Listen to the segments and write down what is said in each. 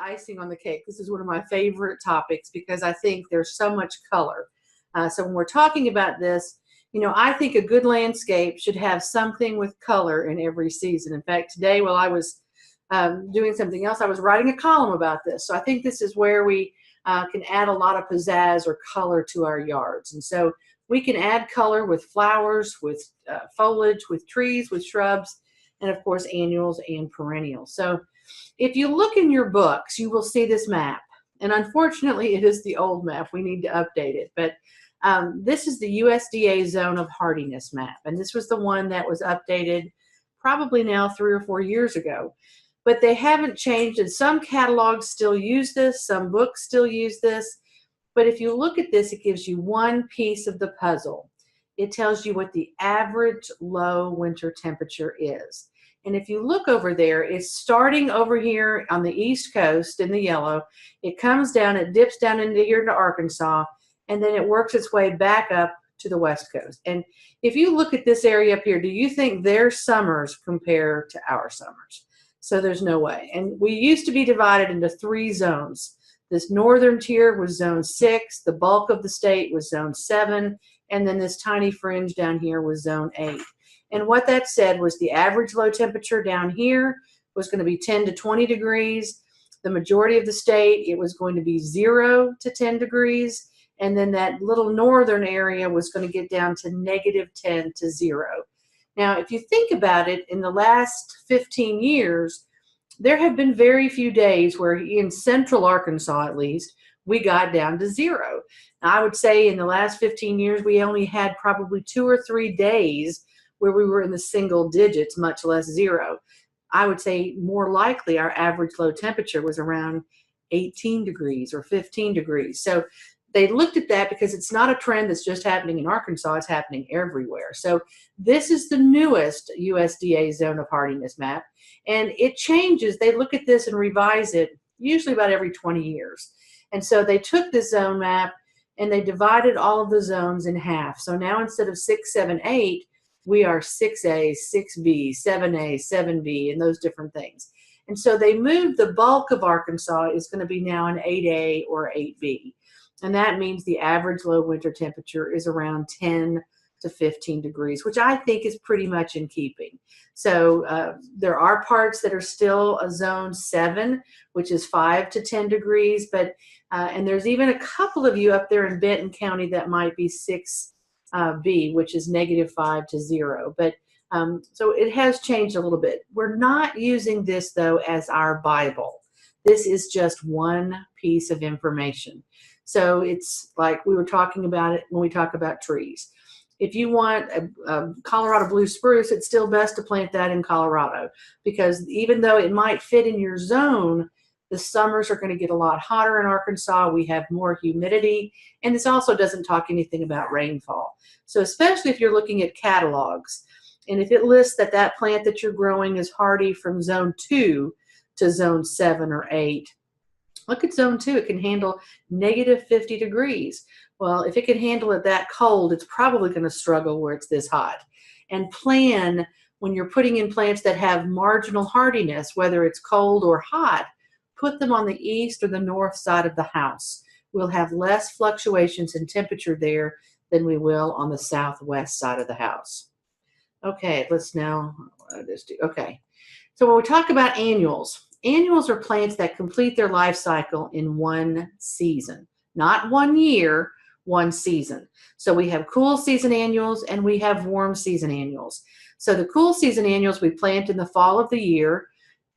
icing on the cake. This is one of my favorite topics because I think there's so much color. So when we're talking about this, I think a good landscape should have something with color in every season. In fact, today while I was doing something else, I was writing a column about this. So I think this is where we can add a lot of pizzazz or color to our yards. And so we can add color with flowers, with foliage, with trees, with shrubs, and of course annuals and perennials. So if you look in your books, you will see this map. And unfortunately, it is the old map. We need to update it. But this is the USDA Zone of Hardiness map. And this was the one that was updated probably now 3 or 4 years ago. But they haven't changed, and some catalogs still use this, some books still use this. But if you look at this, it gives you one piece of the puzzle. It tells you what the average low winter temperature is. And if you look over there, it's starting over here on the East Coast in the yellow. It comes down, it dips down into here to Arkansas, and then it works its way back up to the West Coast. And if you look at this area up here, do you think their summers compare to our summers? So there's no way. And we used to be divided into 3 zones. This northern tier was zone 6, the bulk of the state was zone 7, and then this tiny fringe down here was zone 8. And what that said was the average low temperature down here was going to be 10 to 20 degrees. The majority of the state, it was going to be 0 to 10 degrees. And then that little northern area was going to get down to -10 to 0. Now, if you think about it, in the last 15 years, there have been very few days where in central Arkansas, at least, we got down to 0. Now, I would say in the last 15 years, we only had probably 2 or 3 days where we were in the single digits, much less 0. I would say more likely our average low temperature was around 18 degrees or 15 degrees. So they looked at that because it's not a trend that's just happening in Arkansas, it's happening everywhere. So this is the newest USDA Zone of Hardiness map, and it changes. They look at this and revise it usually about every 20 years. And so they took this zone map and they divided all of the zones in half. So now instead of 6, 7, 8, we are 6A, 6B, 7A, 7B, and those different things. And so they moved the bulk of Arkansas is going to be now an 8A or 8B. And that means the average low winter temperature is around 10 to 15 degrees, which I think is pretty much in keeping. So there are parts that are still a zone 7, which is 5 to 10 degrees. But and there's even a couple of you up there in Benton County that might be 6B, which is -5 to 0. But so it has changed a little bit. We're not using this, though, as our Bible. This is just one piece of information. So it's like we were talking about it when we talk about trees. If you want a Colorado blue spruce, it's still best to plant that in Colorado, because even though it might fit in your zone, the summers are going to get a lot hotter in Arkansas. We have more humidity, and this also doesn't talk anything about rainfall. So especially if you're looking at catalogs, and if it lists that that plant that you're growing is hardy from zone 2 to zone 7 or 8, look at zone 2. It can handle -50 degrees. Well, if it can handle it that cold, it's probably going to struggle where it's this hot. And plan, when you're putting in plants that have marginal hardiness, whether it's cold or hot, put them on the east or the north side of the house. We'll have less fluctuations in temperature there than we will on the southwest side of the house. Okay, let's now just do, okay. So when we talk about annuals, annuals are plants that complete their life cycle in one season, not 1 year, one season. So we have cool season annuals and we have warm season annuals. So the cool season annuals we plant in the fall of the year,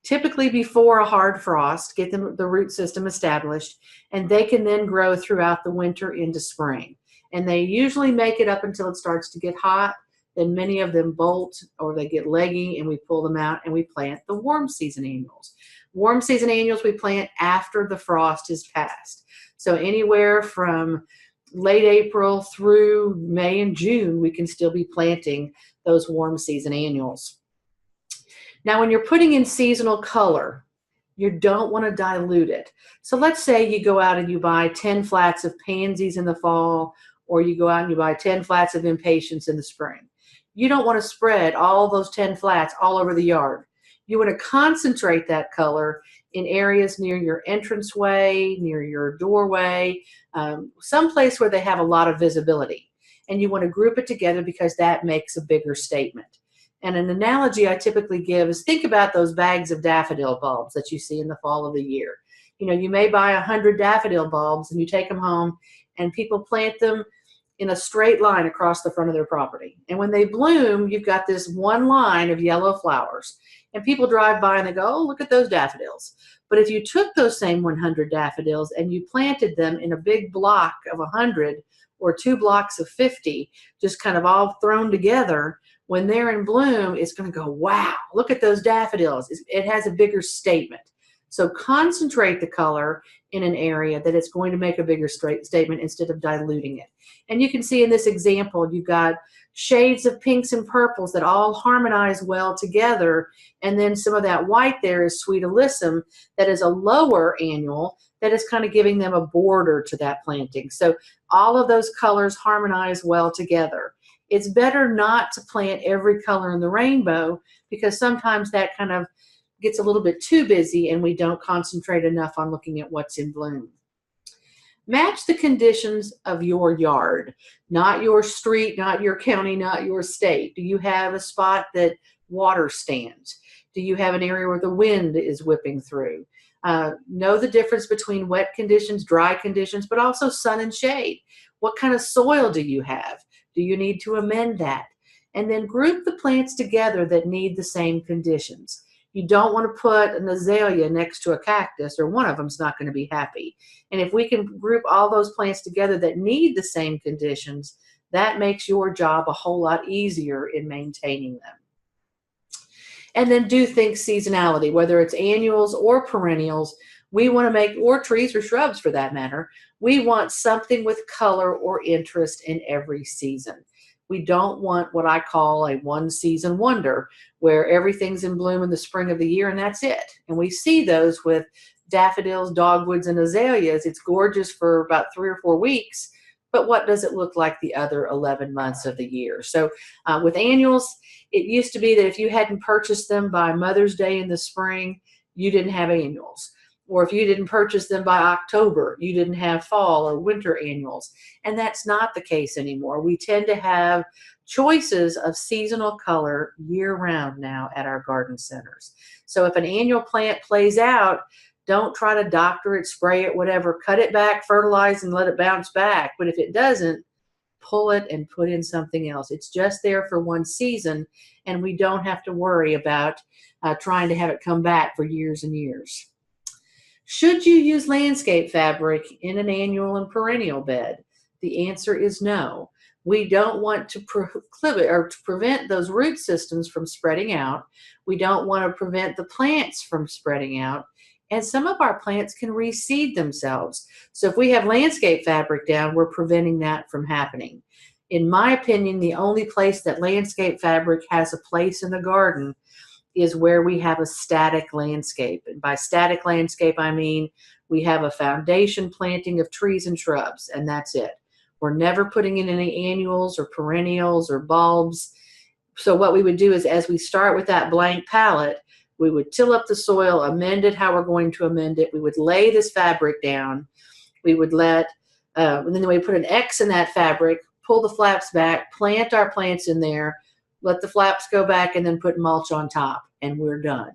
typically before a hard frost, get the root system established, and they can then grow throughout the winter into spring. And they usually make it up until it starts to get hot. Then many of them bolt or they get leggy and we pull them out and we plant the warm season annuals. Warm season annuals we plant after the frost is passed. So anywhere from late April through May and June, we can still be planting those warm season annuals. Now, when you're putting in seasonal color, you don't want to dilute it. So let's say you go out and you buy 10 flats of pansies in the fall, or you go out and you buy 10 flats of impatiens in the spring. You don't want to spread all those 10 flats all over the yard. You want to concentrate that color in areas near your entranceway, near your doorway, someplace where they have a lot of visibility. And you want to group it together because that makes a bigger statement. And an analogy I typically give is think about those bags of daffodil bulbs that you see in the fall of the year. You know, you may buy 100 daffodil bulbs and you take them home and people plant them in a straight line across the front of their property. And when they bloom, you've got this one line of yellow flowers. And people drive by and they go, oh, look at those daffodils. But if you took those same 100 daffodils and you planted them in a big block of 100 or 2 blocks of 50, just kind of all thrown together, when they're in bloom, it's going to go, wow, look at those daffodils. It has a bigger statement. So concentrate the color in an area that it's going to make a bigger statement instead of diluting it. And you can see in this example, you've got shades of pinks and purples that all harmonize well together. And then some of that white there is Sweet Alyssum that is a lower annual that is kind of giving them a border to that planting. So all of those colors harmonize well together. It's better not to plant every color in the rainbow because sometimes that kind of gets a little bit too busy and we don't concentrate enough on looking at what's in bloom. Match the conditions of your yard, not your street, not your county, not your state. Do you have a spot that water stands? Do you have an area where the wind is whipping through? Know the difference between wet conditions, dry conditions, but also sun and shade. What kind of soil do you have? Do you need to amend that? And then group the plants together that need the same conditions. You don't want to put an azalea next to a cactus or one of them's not going to be happy. And if we can group all those plants together that need the same conditions, that makes your job a whole lot easier in maintaining them. And then do think seasonality, whether it's annuals or perennials. We want to make, or trees or shrubs for that matter, we want something with color or interest in every season. We don't want what I call a one season wonder where everything's in bloom in the spring of the year and that's it. And we see those with daffodils, dogwoods, and azaleas. It's gorgeous for about 3 or 4 weeks, but what does it look like the other 11 months of the year? So with annuals, it used to be that if you hadn't purchased them by Mother's Day in the spring, you didn't have annuals. Or if you didn't purchase them by October, you didn't have fall or winter annuals. And that's not the case anymore. We tend to have choices of seasonal color year-round now at our garden centers. So if an annual plant plays out, don't try to doctor it, spray it, whatever. Cut it back, fertilize, and let it bounce back. But if it doesn't, pull it and put in something else. It's just there for one season, and we don't have to worry about trying to have it come back for years and years. Should you use landscape fabric in an annual and perennial bed? The answer is no. We don't want to prevent those root systems from spreading out. We don't want to prevent the plants from spreading out. And some of our plants can reseed themselves. So if we have landscape fabric down, we're preventing that from happening. In my opinion, the only place that landscape fabric has a place in the garden is where we have a static landscape. And by static landscape, I mean we have a foundation planting of trees and shrubs, and that's it. We're never putting in any annuals or perennials or bulbs. So what we would do is as we start with that blank palette, we would till up the soil, amend it how we're going to amend it. We would lay this fabric down. We would and then we put an X in that fabric, pull the flaps back, plant our plants in there, let the flaps go back, and then put mulch on top, and we're done.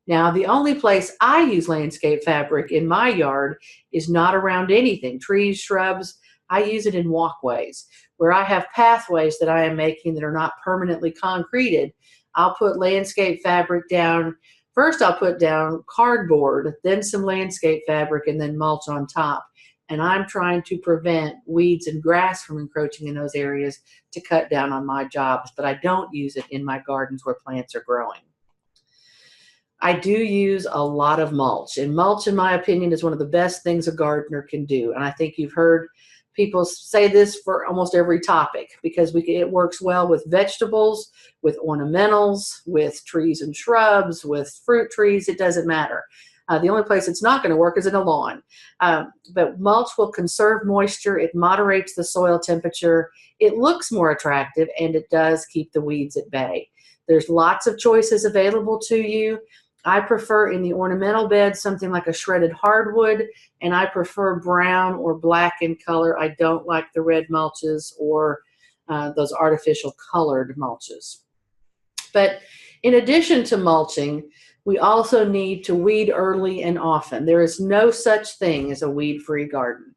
Now, the only place I use landscape fabric in my yard is not around anything, trees, shrubs. I use it in walkways where I have pathways that I am making that are not permanently concreted. I'll put landscape fabric down. First, I'll put down cardboard, then some landscape fabric, and then mulch on top. And I'm trying to prevent weeds and grass from encroaching in those areas to cut down on my jobs, but I don't use it in my gardens where plants are growing. I do use a lot of mulch, and mulch, in my opinion, is one of the best things a gardener can do. And I think you've heard people say this for almost every topic because it works well with vegetables, with ornamentals, with trees and shrubs, with fruit trees. It doesn't matter. The only place it's not going to work is in a lawn. But mulch will conserve moisture. It moderates the soil temperature. It looks more attractive, and it does keep the weeds at bay. There's lots of choices available to you. I prefer in the ornamental bed something like a shredded hardwood, and I prefer brown or black in color. I don't like the red mulches or those artificial colored mulches. But in addition to mulching, we also need to weed early and often. There is no such thing as a weed-free garden.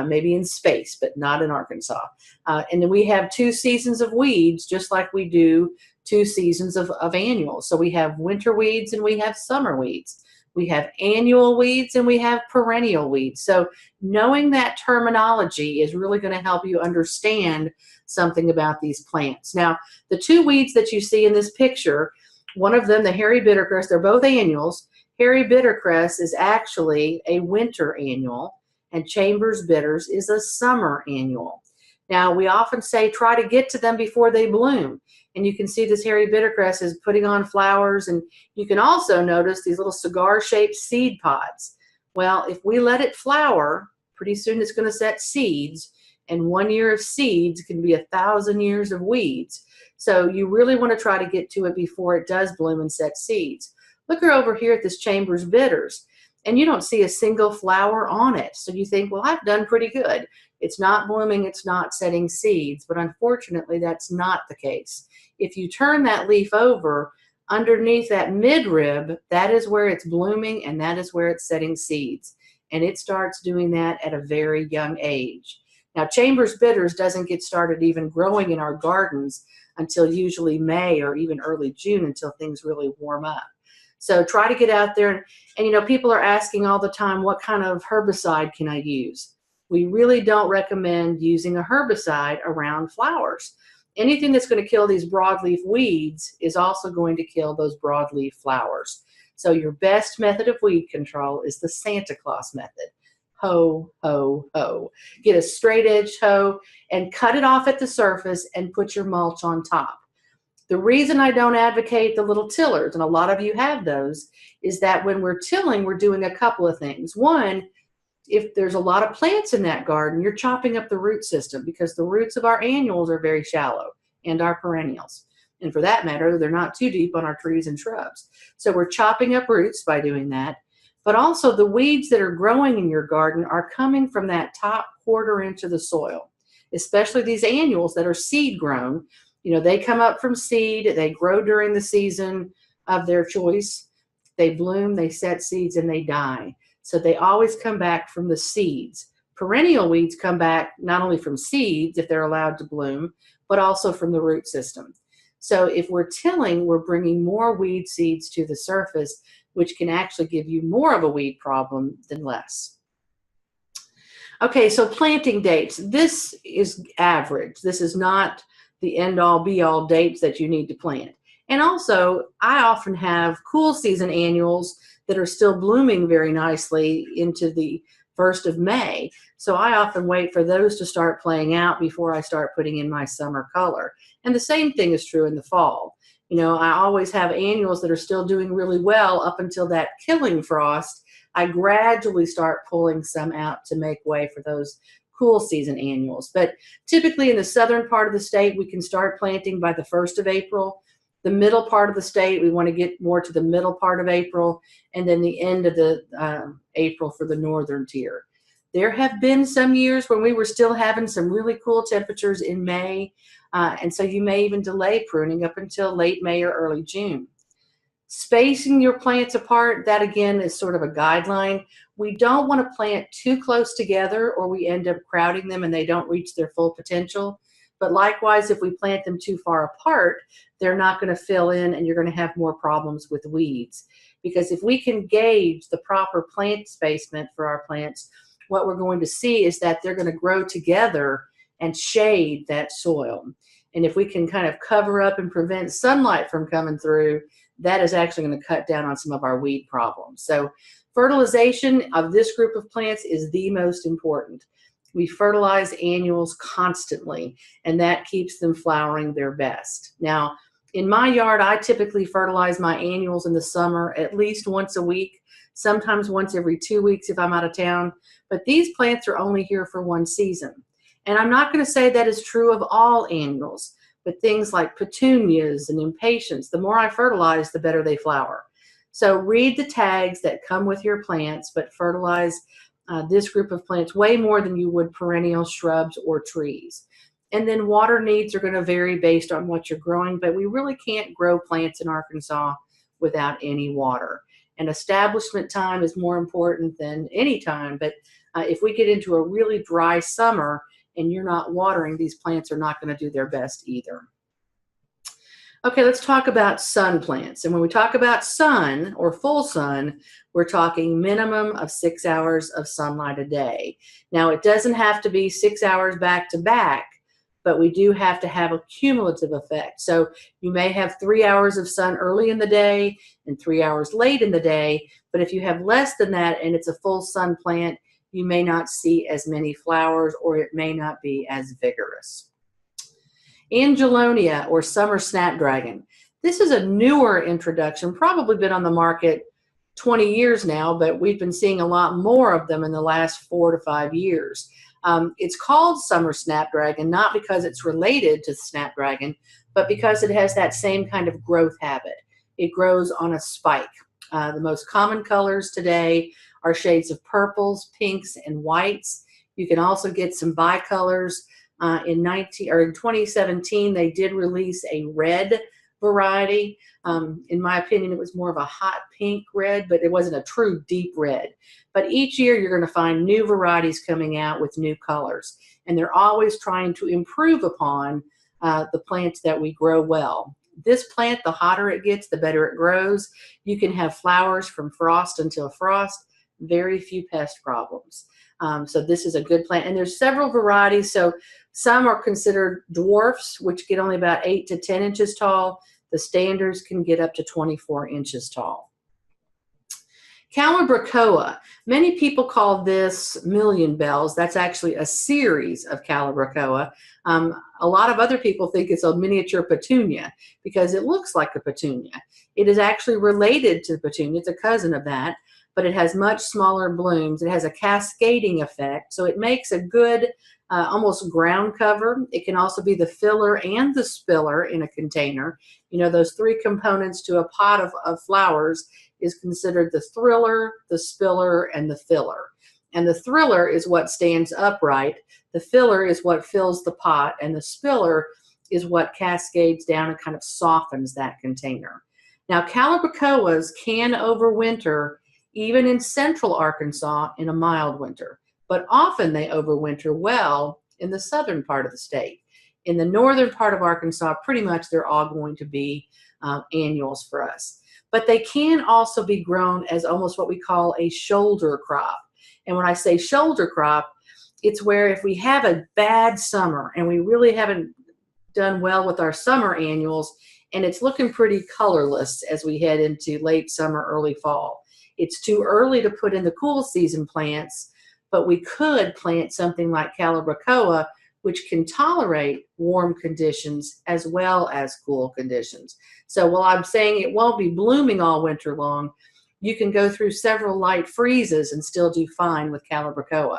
Maybe in space, but not in Arkansas. And then we have 2 seasons of weeds, just like we do 2 seasons of annuals. So we have winter weeds and we have summer weeds. We have annual weeds and we have perennial weeds. So knowing that terminology is really going to help you understand something about these plants. Now, the 2 weeds that you see in this picture, one of them, the hairy bittercress, they're both annuals. Hairy bittercress is actually a winter annual, and Chambers bitters is a summer annual. Now, we often say try to get to them before they bloom. And you can see this hairy bittercress is putting on flowers, and you can also notice these little cigar-shaped seed pods. Well, if we let it flower, pretty soon it's going to set seeds, and 1 year of seeds can be 1,000 years of weeds. So you really want to try to get to it before it does bloom and set seeds. Look over here at this Chambers bitters, and you don't see a single flower on it. So you think, well, I've done pretty good. It's not blooming, it's not setting seeds, but unfortunately that's not the case. If you turn that leaf over, underneath that midrib, that is where it's blooming and that is where it's setting seeds. And it starts doing that at a very young age. Now, Chambers bitters doesn't get started even growing in our gardens until usually May or even early June, until things really warm up. So try to get out there, and you know, people are asking all the time, what kind of herbicide can I use? We really don't recommend using a herbicide around flowers. Anything that's going to kill these broadleaf weeds is also going to kill those broadleaf flowers. So your best method of weed control is the Santa Claus method. Hoe, hoe, hoe. Get a straight edged hoe and cut it off at the surface and put your mulch on top. The reason I don't advocate the little tillers, and a lot of you have those, is that when we're tilling, we're doing a couple of things. One, if there's a lot of plants in that garden, you're chopping up the root system, because the roots of our annuals are very shallow, and our perennials. And for that matter, they're not too deep on our trees and shrubs. So we're chopping up roots by doing that. But also the weeds that are growing in your garden are coming from that top quarter inch of the soil, especially these annuals that are seed grown. You know, they come up from seed, they grow during the season of their choice, they bloom, they set seeds, and they die. So they always come back from the seeds. Perennial weeds come back not only from seeds, if they're allowed to bloom, but also from the root system. So if we're tilling, we're bringing more weed seeds to the surface, which can actually give you more of a weed problem than less. Okay, so planting dates. This is average. This is not the end-all be-all dates that you need to plant. And also, I often have cool season annuals that are still blooming very nicely into the 1st of May. So I often wait for those to start playing out before I start putting in my summer color. And the same thing is true in the fall. You know, I always have annuals that are still doing really well up until that killing frost. I gradually start pulling some out to make way for those cool season annuals. But typically in the southern part of the state, we can start planting by the 1st of April. The middle part of the state, we want to get more to the middle part of April, and then the end of the April for the northern tier. There have been some years when we were still having some really cool temperatures in May, and so you may even delay pruning up until late May or early June. Spacing your plants apart, that again is sort of a guideline. We don't want to plant too close together or we end up crowding them and they don't reach their full potential. But likewise, if we plant them too far apart, they're not going to fill in and you're going to have more problems with weeds. Because if we can gauge the proper plant spacement for our plants, what we're going to see is that they're going to grow together and shade that soil. And if we can kind of cover up and prevent sunlight from coming through, that is actually going to cut down on some of our weed problems. So fertilization of this group of plants is the most important. We fertilize annuals constantly, and that keeps them flowering their best. Now, in my yard, I typically fertilize my annuals in the summer at least once a week, sometimes once every 2 weeks if I'm out of town. But these plants are only here for one season. And I'm not going to say that is true of all annuals, but things like petunias and impatiens, the more I fertilize, the better they flower. So read the tags that come with your plants, but fertilize this group of plants way more than you would perennial shrubs or trees. And then water needs are going to vary based on what you're growing, but we really can't grow plants in Arkansas without any water. And establishment time is more important than any time, but if we get into a really dry summer and you're not watering, these plants are not going to do their best either. Okay, let's talk about sun plants. And when we talk about sun or full sun, we're talking minimum of 6 hours of sunlight a day. Now, it doesn't have to be 6 hours back to back, but we do have to have a cumulative effect. So you may have 3 hours of sun early in the day and 3 hours late in the day, but if you have less than that and it's a full sun plant, you may not see as many flowers or it may not be as vigorous. Angelonia or summer snapdragon. This is a newer introduction, probably been on the market 20 years now, but we've been seeing a lot more of them in the last 4 to 5 years. It's called summer snapdragon, not because it's related to snapdragon, but because it has that same kind of growth habit. It grows on a spike. The most common colors today are shades of purples, pinks, and whites. You can also get some bicolors. In 2017, they did release a red variety. In my opinion, it was more of a hot pink red, but it wasn't a true deep red. But each year, you're going to find new varieties coming out with new colors. And they're always trying to improve upon the plants that we grow well. This plant, the hotter it gets, the better it grows. You can have flowers from frost until frost. Very few pest problems. So this is a good plant. And there's several varieties. So some are considered dwarfs, which get only about 8 to 10 inches tall. The standards can get up to 24 inches tall. Calibrachoa. Many people call this million bells. That's actually a series of Calibrachoa. A lot of other people think it's a miniature petunia because it looks like a petunia. It is actually related to the petunia. It's a cousin of that, but it has much smaller blooms. It has a cascading effect, so it makes a good almost ground cover. It can also be the filler and the spiller in a container. You know, those three components to a pot of flowers is considered the thriller, the spiller, and the filler. And the thriller is what stands upright. The filler is what fills the pot, and the spiller is what cascades down and kind of softens that container. Now, Calibrachoas can overwinter even in central Arkansas in a mild winter, but often they overwinter well in the southern part of the state. In the northern part of Arkansas, pretty much they're all going to be annuals for us. But they can also be grown as almost what we call a shoulder crop. And when I say shoulder crop, it's where if we have a bad summer and we really haven't done well with our summer annuals, and it's looking pretty colorless as we head into late summer, early fall. It's too early to put in the cool season plants, but we could plant something like Calibrachoa, which can tolerate warm conditions as well as cool conditions. So while I'm saying it won't be blooming all winter long, you can go through several light freezes and still do fine with Calibrachoa.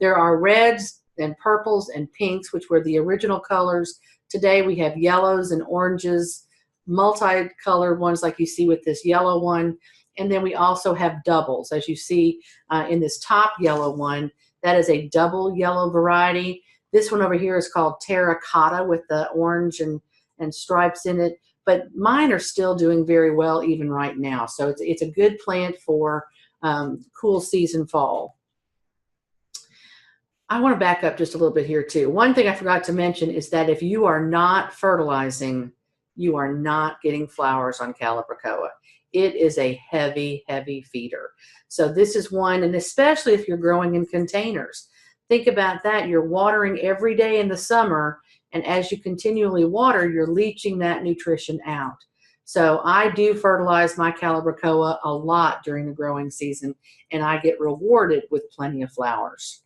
There are reds and purples and pinks, which were the original colors. Today we have yellows and oranges, multicolored ones like you see with this yellow one. And then we also have doubles, as you see in this top yellow one. That is a double yellow variety. This one over here is called terracotta with the orange and stripes in it. But mine are still doing very well even right now. So it's a good plant for cool season fall. I want to back up just a little bit here too. One thing I forgot to mention is that if you are not fertilizing, you are not getting flowers on Calibrachoa. It is a heavy, heavy feeder. So this is one, and especially if you're growing in containers. Think about that. You're watering every day in the summer, and as you continually water, you're leaching that nutrition out. So I do fertilize my Calibrachoa a lot during the growing season, and I get rewarded with plenty of flowers.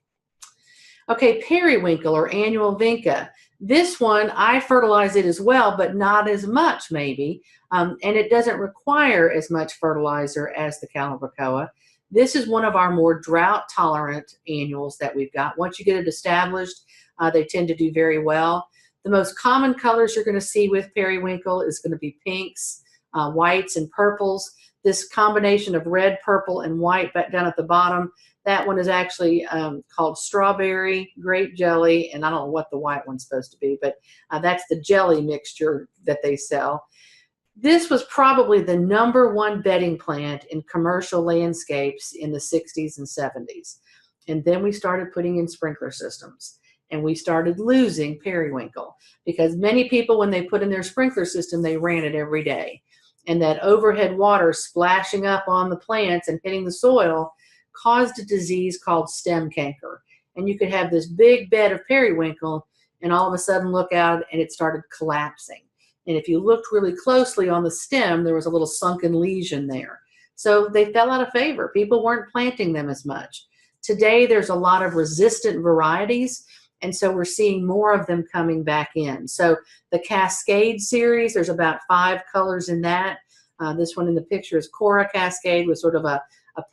Okay, periwinkle or annual vinca. This one, I fertilize it as well, but not as much maybe, and it doesn't require as much fertilizer as the Calibrachoa. This is one of our more drought-tolerant annuals that we've got. Once you get it established, they tend to do very well. The The most common colors you're going to see with periwinkle is going to be pinks, whites, and purples. This combination of red, purple, and white back down at the bottom, that one is actually called strawberry, grape jelly, and I don't know what the white one's supposed to be, but that's the jelly mixture that they sell. This was probably the #1 bedding plant in commercial landscapes in the 60s and 70s. And then we started putting in sprinkler systems, and we started losing periwinkle because many people, when they put in their sprinkler system, they ran it every day. And that overhead water splashing up on the plants and hitting the soil caused a disease called stem canker. And you could have this big bed of periwinkle and all of a sudden look out and it started collapsing. And if you looked really closely on the stem, there was a little sunken lesion there. So they fell out of favor. People weren't planting them as much. Today, there's a lot of resistant varieties, and so we're seeing more of them coming back in. So the Cascade series, there's about 5 colors in that. This one in the picture is Cora Cascade with sort of a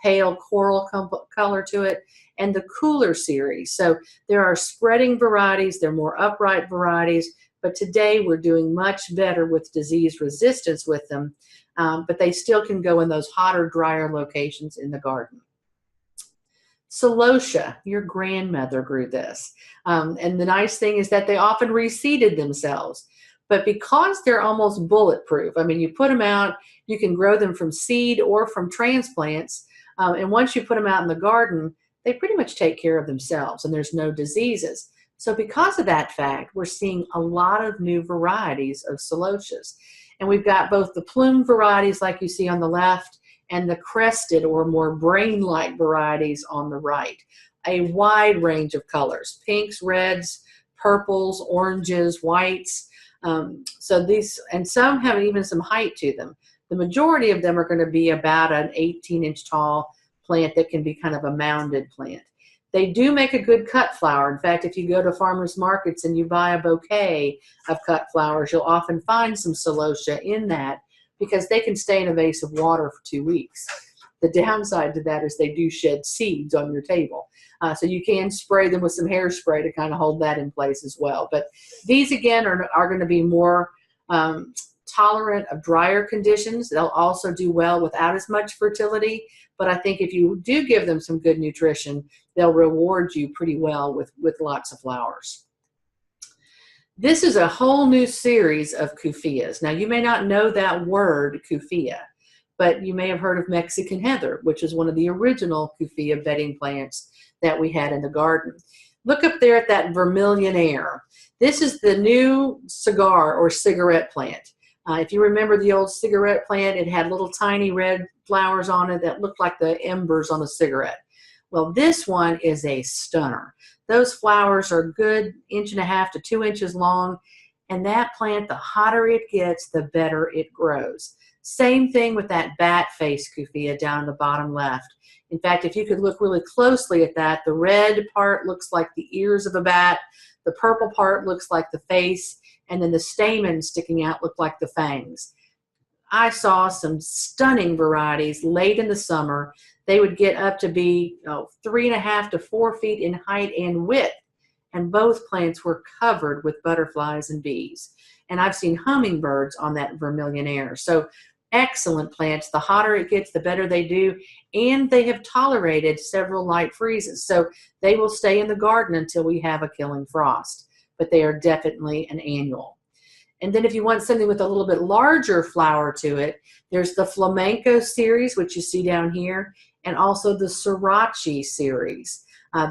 pale coral color to it, and the Cooler series. So there are spreading varieties, they're more upright varieties, but today we're doing much better with disease resistance with them, but they still can go in those hotter, drier locations in the garden. Celosia, your grandmother grew this. And the nice thing is that they often reseeded themselves. But because they're almost bulletproof, I mean, you put them out, you can grow them from seed or from transplants. And once you put them out in the garden, they pretty much take care of themselves and there's no diseases. So because of that fact, we're seeing a lot of new varieties of celosias. And we've got both the plume varieties like you see on the left and the crested or more brain-like varieties on the right. A wide range of colors, pinks, reds, purples, oranges, whites. So these, and some have even some height to them. The majority of them are going to be about an 18-inch tall plant that can be kind of a mounded plant. They do make a good cut flower. In fact, if you go to farmers markets and you buy a bouquet of cut flowers, you'll often find some celosia in that because they can stay in a vase of water for 2 weeks. The downside to that is they do shed seeds on your table. So you can spray them with some hairspray to kind of hold that in place as well. But these, again, are going to be more tolerant of drier conditions. They'll also do well without as much fertility. But I think if you do give them some good nutrition, they'll reward you pretty well with lots of flowers. This is a whole new series of Kufiyas. Now, you may not know that word, Kufiya, but you may have heard of Mexican heather, which is one of the original Kufiya bedding plants that we had in the garden. Look up there at that vermilion air. This is the new cigar or cigarette plant. If you remember the old cigarette plant, it had little tiny red flowers on it that looked like the embers on a cigarette. Well, this one is a stunner. Those flowers are a good 1.5 to 2 inches long, and that plant, the hotter it gets, the better it grows. Same thing with that bat face Kufiya down in the bottom left. In fact, if you could look really closely at that, the red part looks like the ears of a bat, the purple part looks like the face, and then the stamens sticking out look like the fangs. I saw some stunning varieties late in the summer. They would get up to be 3.5 to 4 feet in height and width, and both plants were covered with butterflies and bees. And I've seen hummingbirds on that vermilion air. So excellent plants. The hotter it gets, the better they do, and they have tolerated several light freezes. So they will stay in the garden until we have a killing frost, but they are definitely an annual. And then if you want something with a little bit larger flower to it, there's the Flamenco series, which you see down here, and also the Sriracha series.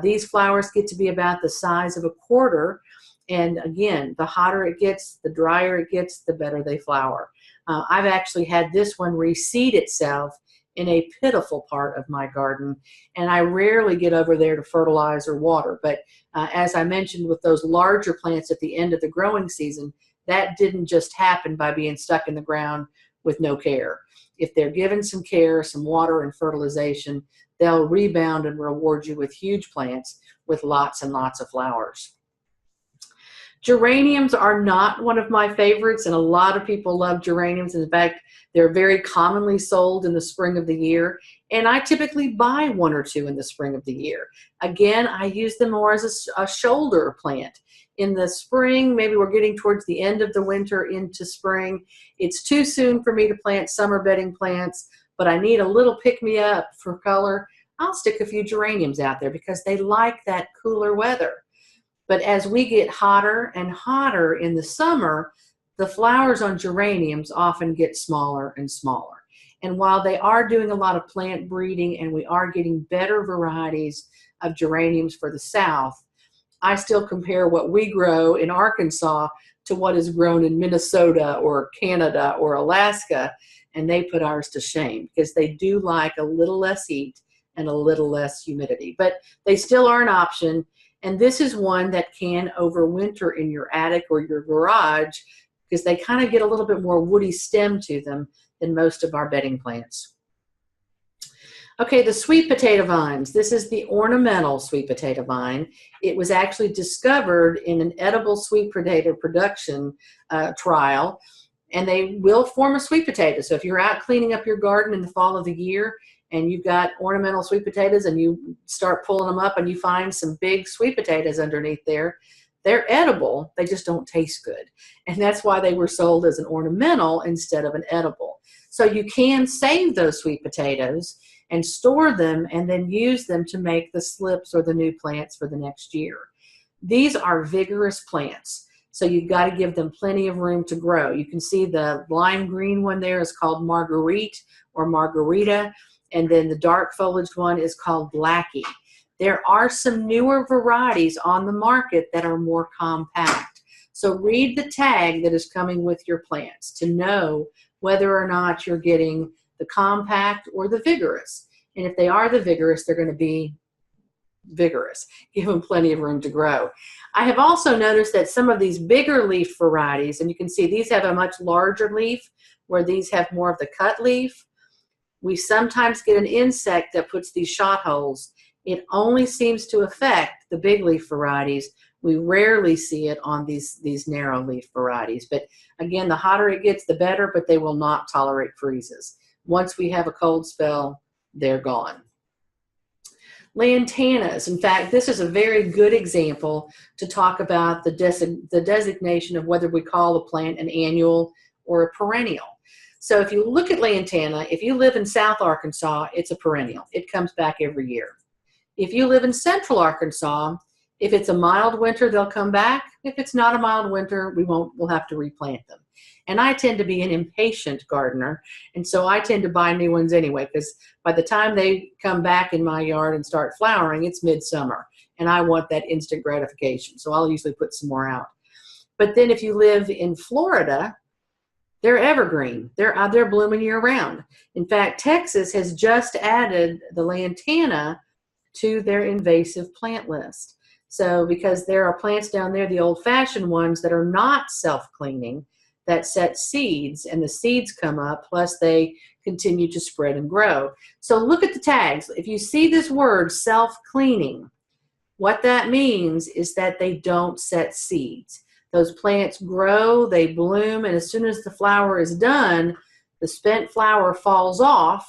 These flowers get to be about the size of a quarter. And again, the hotter it gets, the drier it gets, the better they flower. I've actually had this one reseed itself in a pitiful part of my garden, and I rarely get over there to fertilize or water. But as I mentioned with those larger plants at the end of the growing season, that didn't just happen by being stuck in the ground with no care. If they're given some care, some water and fertilization, they'll rebound and reward you with huge plants with lots and lots of flowers. Geraniums are not one of my favorites, and a lot of people love geraniums. In fact, they're very commonly sold in the spring of the year, and I typically buy 1 or 2 in the spring of the year. Again, I use them more as a shoulder plant. in the spring, maybe we're getting towards the end of the winter into spring, it's too soon for me to plant summer bedding plants, but I need a little pick-me-up for color, I'll stick a few geraniums out there because they like that cooler weather. But as we get hotter and hotter in the summer, the flowers on geraniums often get smaller and smaller. And while they are doing a lot of plant breeding and we are getting better varieties of geraniums for the South, I still compare what we grow in Arkansas to what is grown in Minnesota or Canada or Alaska, and they put ours to shame because they do like a little less heat and a little less humidity. But they still are an option, and this is one that can overwinter in your attic or your garage because they kind of get a little bit more woody stem to them than most of our bedding plants. Okay, the sweet potato vines. This is the ornamental sweet potato vine. It was actually discovered in an edible sweet potato production trial, and they will form a sweet potato. So if you're out cleaning up your garden in the fall of the year and you've got ornamental sweet potatoes and you start pulling them up and you find some big sweet potatoes underneath there, they're edible, they just don't taste good. And that's why they were sold as an ornamental instead of an edible. So you can save those sweet potatoes and store them and then use them to make the slips or the new plants for the next year. These are vigorous plants, so you've got to give them plenty of room to grow. You can see the lime green one there is called Marguerite or Margarita, and then the dark foliaged one is called Blackie. There are some newer varieties on the market that are more compact. So read the tag that is coming with your plants to know whether or not you're getting the compact or the vigorous. And if they are the vigorous, they're going to be vigorous. Give them plenty of room to grow. I have also noticed that some of these bigger leaf varieties, and you can see these have a much larger leaf where these have more of the cut leaf. We sometimes get an insect that puts these shot holes. It only seems to affect the big leaf varieties. We rarely see it on these narrow leaf varieties. But again, the hotter it gets, the better, but they will not tolerate freezes. Once we have a cold spell, they're gone. Lantanas. In fact, this is a very good example to talk about the designation of whether we call a plant an annual or a perennial. So if you look at lantana, if you live in South Arkansas, it's a perennial. It comes back every year. If you live in Central Arkansas, if it's a mild winter, they'll come back. If it's not a mild winter, we'll have to replant them. And I tend to be an impatient gardener, and so I tend to buy new ones anyway, because by the time they come back in my yard and start flowering, it's midsummer, and I want that instant gratification. So I'll usually put some more out. But then if you live in Florida, they're evergreen. They're blooming year-round. In fact, Texas has just added the lantana to their invasive plant list. So because there are plants down there, the old-fashioned ones that are not self-cleaning, that set seeds, and the seeds come up, plus they continue to spread and grow. So look at the tags. If you see this word self-cleaning, what that means is that they don't set seeds. Those plants grow, they bloom, and as soon as the flower is done, the spent flower falls off,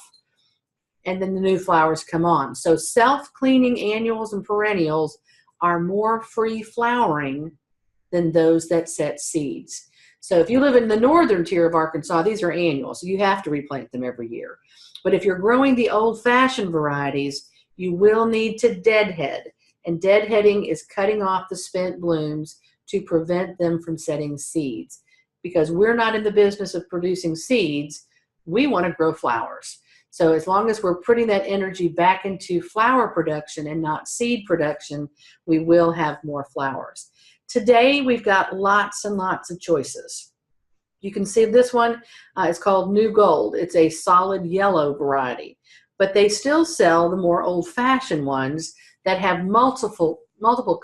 and then the new flowers come on. So self-cleaning annuals and perennials are more free flowering than those that set seeds. So if you live in the northern tier of Arkansas, these are annuals, so you have to replant them every year. But if you're growing the old-fashioned varieties, you will need to deadhead. And deadheading is cutting off the spent blooms to prevent them from setting seeds. Because we're not in the business of producing seeds, we want to grow flowers. So as long as we're putting that energy back into flower production and not seed production, we will have more flowers. Today, we've got lots and lots of choices. You can see this one is called New Gold. It's a solid yellow variety, but they still sell the more old-fashioned ones that have multiple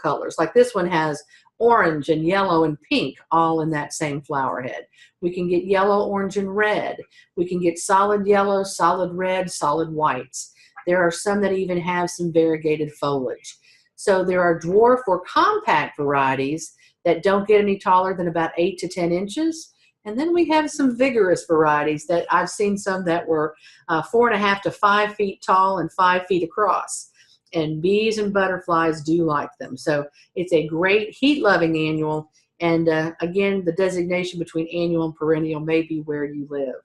colors. Like this one has orange and yellow and pink all in that same flower head. We can get yellow, orange, and red. We can get solid yellow, solid red, solid whites. There are some that even have some variegated foliage. So there are dwarf or compact varieties that don't get any taller than about 8 to 10 inches. And then we have some vigorous varieties that I've seen some that were 4.5 to 5 feet tall and 5 feet across. and bees and butterflies do like them. So it's a great heat-loving annual, and again, the designation between annual and perennial may be where you live.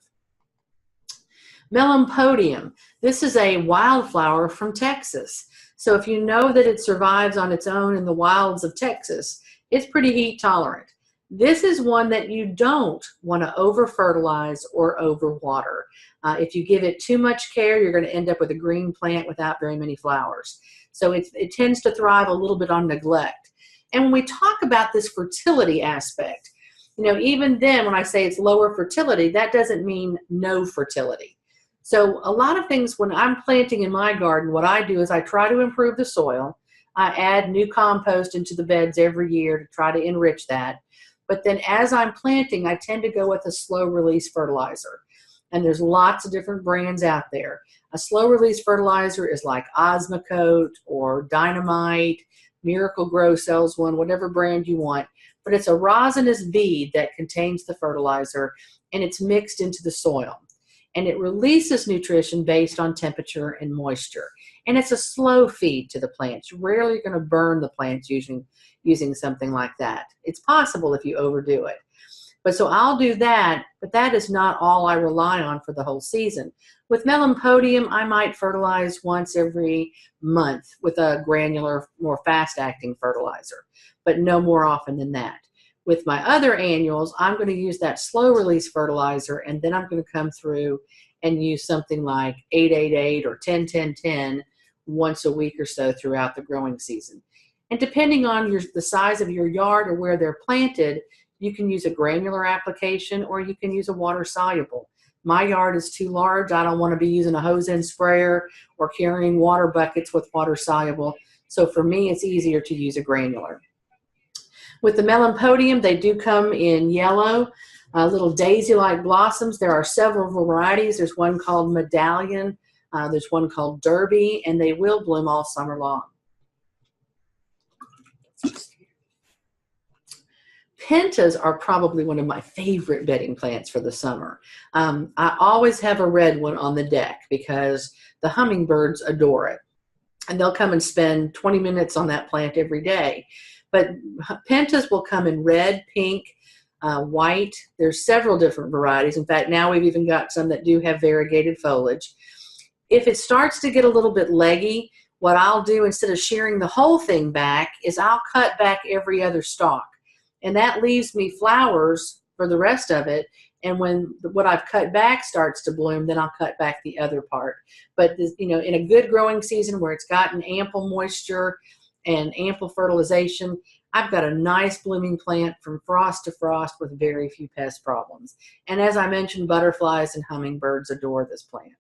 Melampodium. This is a wildflower from Texas. So if you know that it survives on its own in the wilds of Texas, it's pretty heat tolerant. This is one that you don't want to over-fertilize or over-water. If you give it too much care, you're going to end up with a green plant without very many flowers. So it tends to thrive a little bit on neglect. And when we talk about this fertility aspect, even then when I say it's lower fertility, that doesn't mean no fertility. So a lot of things when I'm planting in my garden, what I do is I try to improve the soil. I add new compost into the beds every year to try to enrich that. But then as I'm planting, I tend to go with a slow release fertilizer. And there's lots of different brands out there. A slow release fertilizer is like Osmocote or Dynamite, Miracle Grow sells one, whatever brand you want. But it's a rosinous bead that contains the fertilizer, and it's mixed into the soil. And it releases nutrition based on temperature and moisture. And it's a slow feed to the plants. You're rarely going to burn the plants using something like that. It's possible if you overdo it. But so I'll do that, but that is not all I rely on for the whole season. With Melampodium, I might fertilize once every month with a granular, more fast-acting fertilizer, but no more often than that. With my other annuals, I'm going to use that slow-release fertilizer, and then I'm going to come through and use something like 888 or 10-10-10 once a week or so throughout the growing season. And depending on the size of your yard or where they're planted, you can use a granular application or you can use a water soluble. My yard is too large. I don't want to be using a hose end sprayer or carrying water buckets with water soluble. So for me, it's easier to use a granular. With the Melampodium, they do come in yellow, little daisy-like blossoms. There are several varieties. There's one called Medallion. There's one called Derby, and they will bloom all summer long. Pentas are probably one of my favorite bedding plants for the summer. I always have a red one on the deck because the hummingbirds adore it. And they'll come and spend 20 minutes on that plant every day. But pentas will come in red, pink, white. There's several different varieties. In fact, now we've even got some that do have variegated foliage. If it starts to get a little bit leggy, what I'll do instead of shearing the whole thing back is I'll cut back every other stalk. And that leaves me flowers for the rest of it. And when what I've cut back starts to bloom, then I'll cut back the other part. But in a good growing season where it's gotten ample moisture and ample fertilization, I've got a nice blooming plant from frost to frost with very few pest problems. And as I mentioned, butterflies and hummingbirds adore this plant.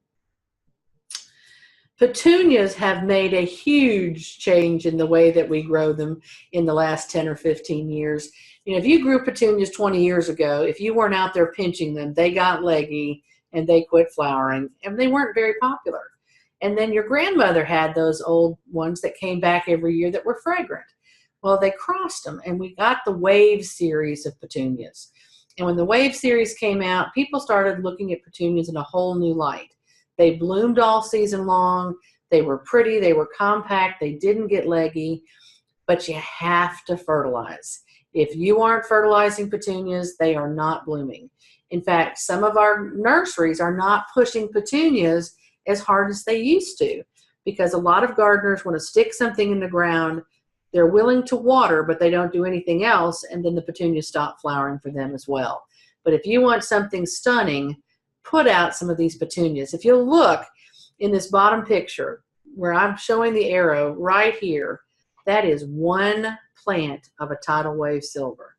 Petunias have made a huge change in the way that we grow them in the last 10 or 15 years. If you grew petunias 20 years ago, if you weren't out there pinching them, they got leggy and they quit flowering, and they weren't very popular. And then your grandmother had those old ones that came back every year that were fragrant. Well, they crossed them, and we got the Wave series of petunias. And when the Wave series came out, people started looking at petunias in a whole new light. They bloomed all season long. They were pretty. They were compact. They didn't get leggy. But you have to fertilize. If you aren't fertilizing petunias, they are not blooming. In fact, some of our nurseries are not pushing petunias as hard as they used to, because a lot of gardeners want to stick something in the ground. They're willing to water, but they don't do anything else, and then the petunias stop flowering for them as well. But if you want something stunning, put out some of these petunias. If you'll look in this bottom picture where I'm showing the arrow right here, that is one plant of a tidal wave silver.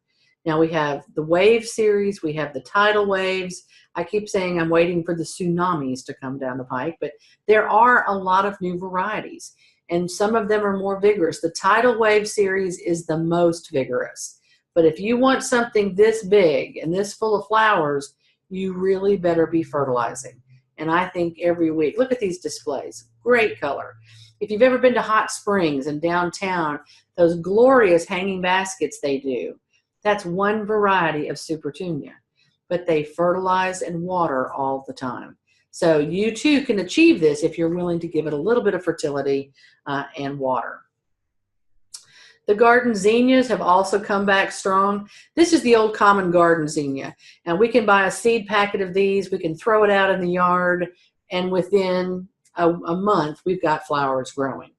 Now we have the Wave series, we have the tidal waves. I keep saying I'm waiting for the tsunamis to come down the pike, but there are a lot of new varieties, and some of them are more vigorous. The tidal wave series is the most vigorous. But if you want something this big and this full of flowers, you really better be fertilizing. And I think every week, look at these displays, great color. If you've ever been to Hot Springs in downtown, those glorious hanging baskets they do, that's one variety of Supertunia, but they fertilize and water all the time. So you too can achieve this if you're willing to give it a little bit of fertility and water. The garden zinnias have also come back strong. This is the old common garden zinnia. And we can buy a seed packet of these. We can throw it out in the yard, and within a month, we've got flowers growing.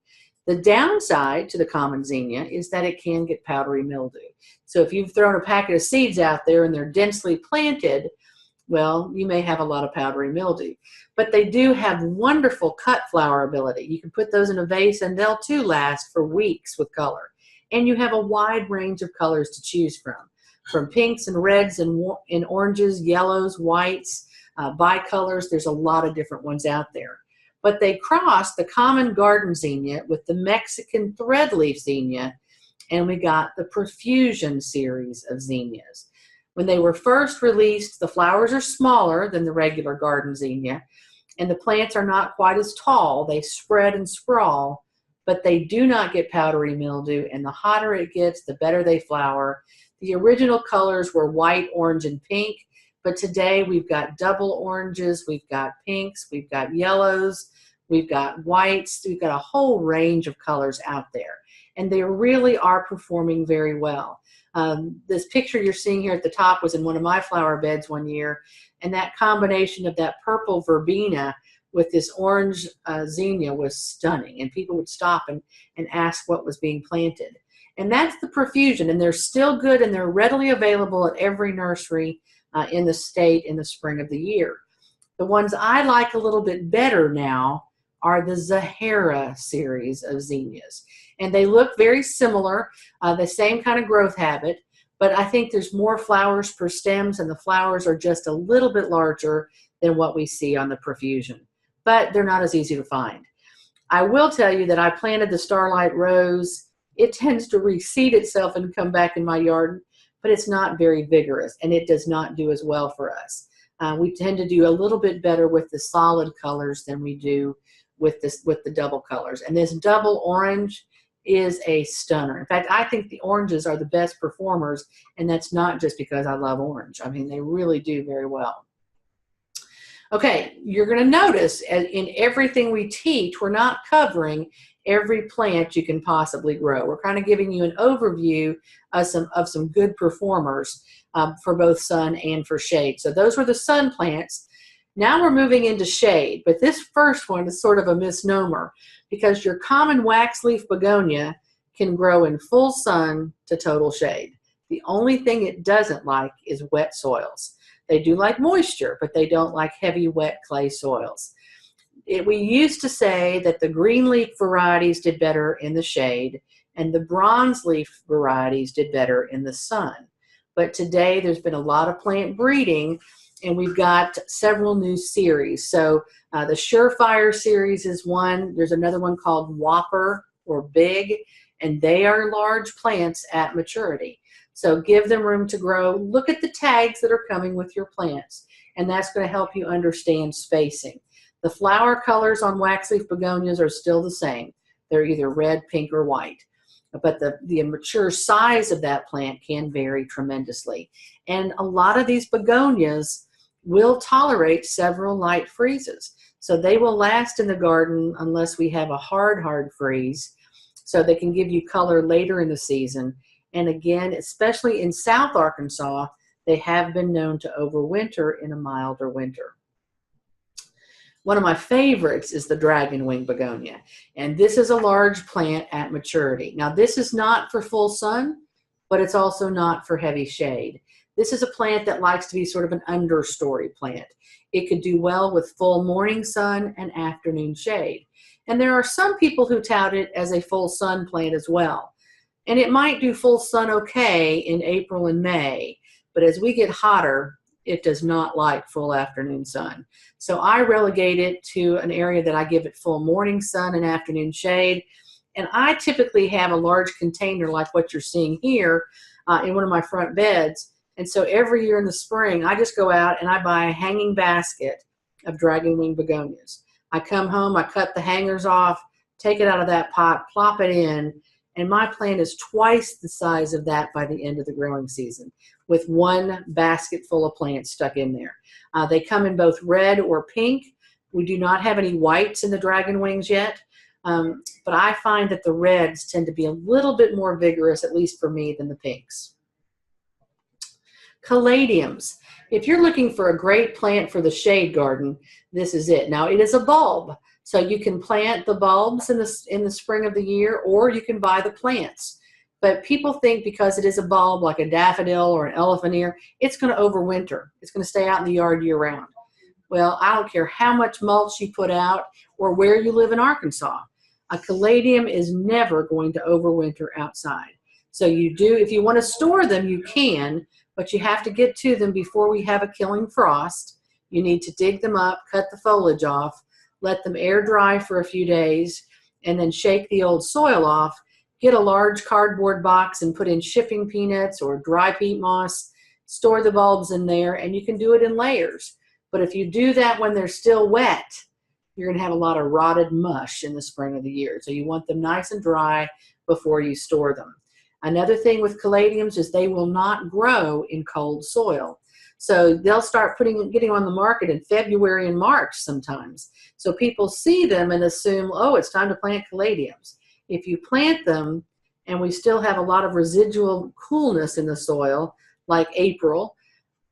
The downside to the common zinnia is that it can get powdery mildew. So if you've thrown a packet of seeds out there and they're densely planted, well, you may have a lot of powdery mildew. But they do have wonderful cut flower ability. You can put those in a vase and they'll too last for weeks with color. And you have a wide range of colors to choose from pinks and reds and oranges, yellows, whites, bicolors. There's a lot of different ones out there. But they crossed the common garden zinnia with the Mexican threadleaf zinnia, and we got the Profusion series of zinnias. When they were first released, the flowers are smaller than the regular garden zinnia, and the plants are not quite as tall. They spread and sprawl, but they do not get powdery mildew, and the hotter it gets, the better they flower. The original colors were white, orange, and pink, but today we've got double oranges, we've got pinks, we've got yellows, we've got whites, we've got a whole range of colors out there, and they really are performing very well. This picture you're seeing here at the top was in one of my flower beds one year, and that combination of that purple verbena with this orange zinnia was stunning, and people would stop and ask what was being planted. And that's the Profusion, and they're still good, and they're readily available at every nursery in the state in the spring of the year. The ones I like a little bit better now are the Zahara series of zinnias. And they look very similar, the same kind of growth habit, but I think there's more flowers per stems, and the flowers are just a little bit larger than what we see on the Profusion. But they're not as easy to find. I will tell you that I planted the Starlight Rose. It tends to reseed itself and come back in my yard, but it's not very vigorous, and it does not do as well for us. We tend to do a little bit better with the solid colors than we do with the double colors. And this double orange is a stunner. In fact, I think the oranges are the best performers, and that's not just because I love orange. I mean, they really do very well. Okay, you're going to notice in everything we teach, we're not covering every plant you can possibly grow. We're kind of giving you an overview of some good performers for both sun and for shade. So those were the sun plants. Now we're moving into shade, but this first one is sort of a misnomer because your common waxleaf begonia can grow in full sun to total shade. The only thing it doesn't like is wet soils. They do like moisture, but they don't like heavy, wet clay soils. We used to say that the green leaf varieties did better in the shade and the bronze leaf varieties did better in the sun. But today there's been a lot of plant breeding, and we've got several new series. So the Surefire series is one. There's another one called Whopper or Big, and they are large plants at maturity. So give them room to grow. Look at the tags that are coming with your plants, and that's going to help you understand spacing. The flower colors on waxleaf begonias are still the same. They're either red, pink, or white. But the mature size of that plant can vary tremendously. And a lot of these begonias will tolerate several light freezes. So they will last in the garden unless we have a hard freeze. So they can give you color later in the season. And again, especially in South Arkansas, they have been known to overwinter in a milder winter. One of my favorites is the dragon wing begonia. And this is a large plant at maturity. Now, this is not for full sun, but it's also not for heavy shade. This is a plant that likes to be sort of an understory plant. It could do well with full morning sun and afternoon shade. And there are some people who tout it as a full sun plant as well. And it might do full sun okay in April and May, but as we get hotter, it does not like full afternoon sun. So I relegate it to an area that I give it full morning sun and afternoon shade. And I typically have a large container like what you're seeing here in one of my front beds. And so every year in the spring, I just go out and I buy a hanging basket of dragon wing begonias. I come home, I cut the hangers off, take it out of that pot, plop it in, and my plant is twice the size of that by the end of the growing season with one basket full of plants stuck in there. They come in both red or pink. We do not have any whites in the dragon wings yet, but I find that the reds tend to be a little bit more vigorous, at least for me, than the pinks. Caladiums. If you're looking for a great plant for the shade garden, this is it. Now, it is a bulb, so you can plant the bulbs in the spring of the year, or you can buy the plants. But people think because it is a bulb, like a daffodil or an elephant ear, it's going to overwinter. It's going to stay out in the yard year-round. Well, I don't care how much mulch you put out or where you live in Arkansas. A caladium is never going to overwinter outside. So if you want to store them, you can, but you have to get to them before we have a killing frost. You need to dig them up, cut the foliage off, let them air dry for a few days, and then shake the old soil off. Get a large cardboard box and put in shipping peanuts or dry peat moss, store the bulbs in there, and you can do it in layers. But if you do that when they're still wet, you're going to have a lot of rotted mush in the spring of the year. So you want them nice and dry before you store them. Another thing with caladiums is they will not grow in cold soil. So they'll start getting on the market in February and March sometimes. So people see them and assume, oh, it's time to plant caladiums. If you plant them and we still have a lot of residual coolness in the soil, like April,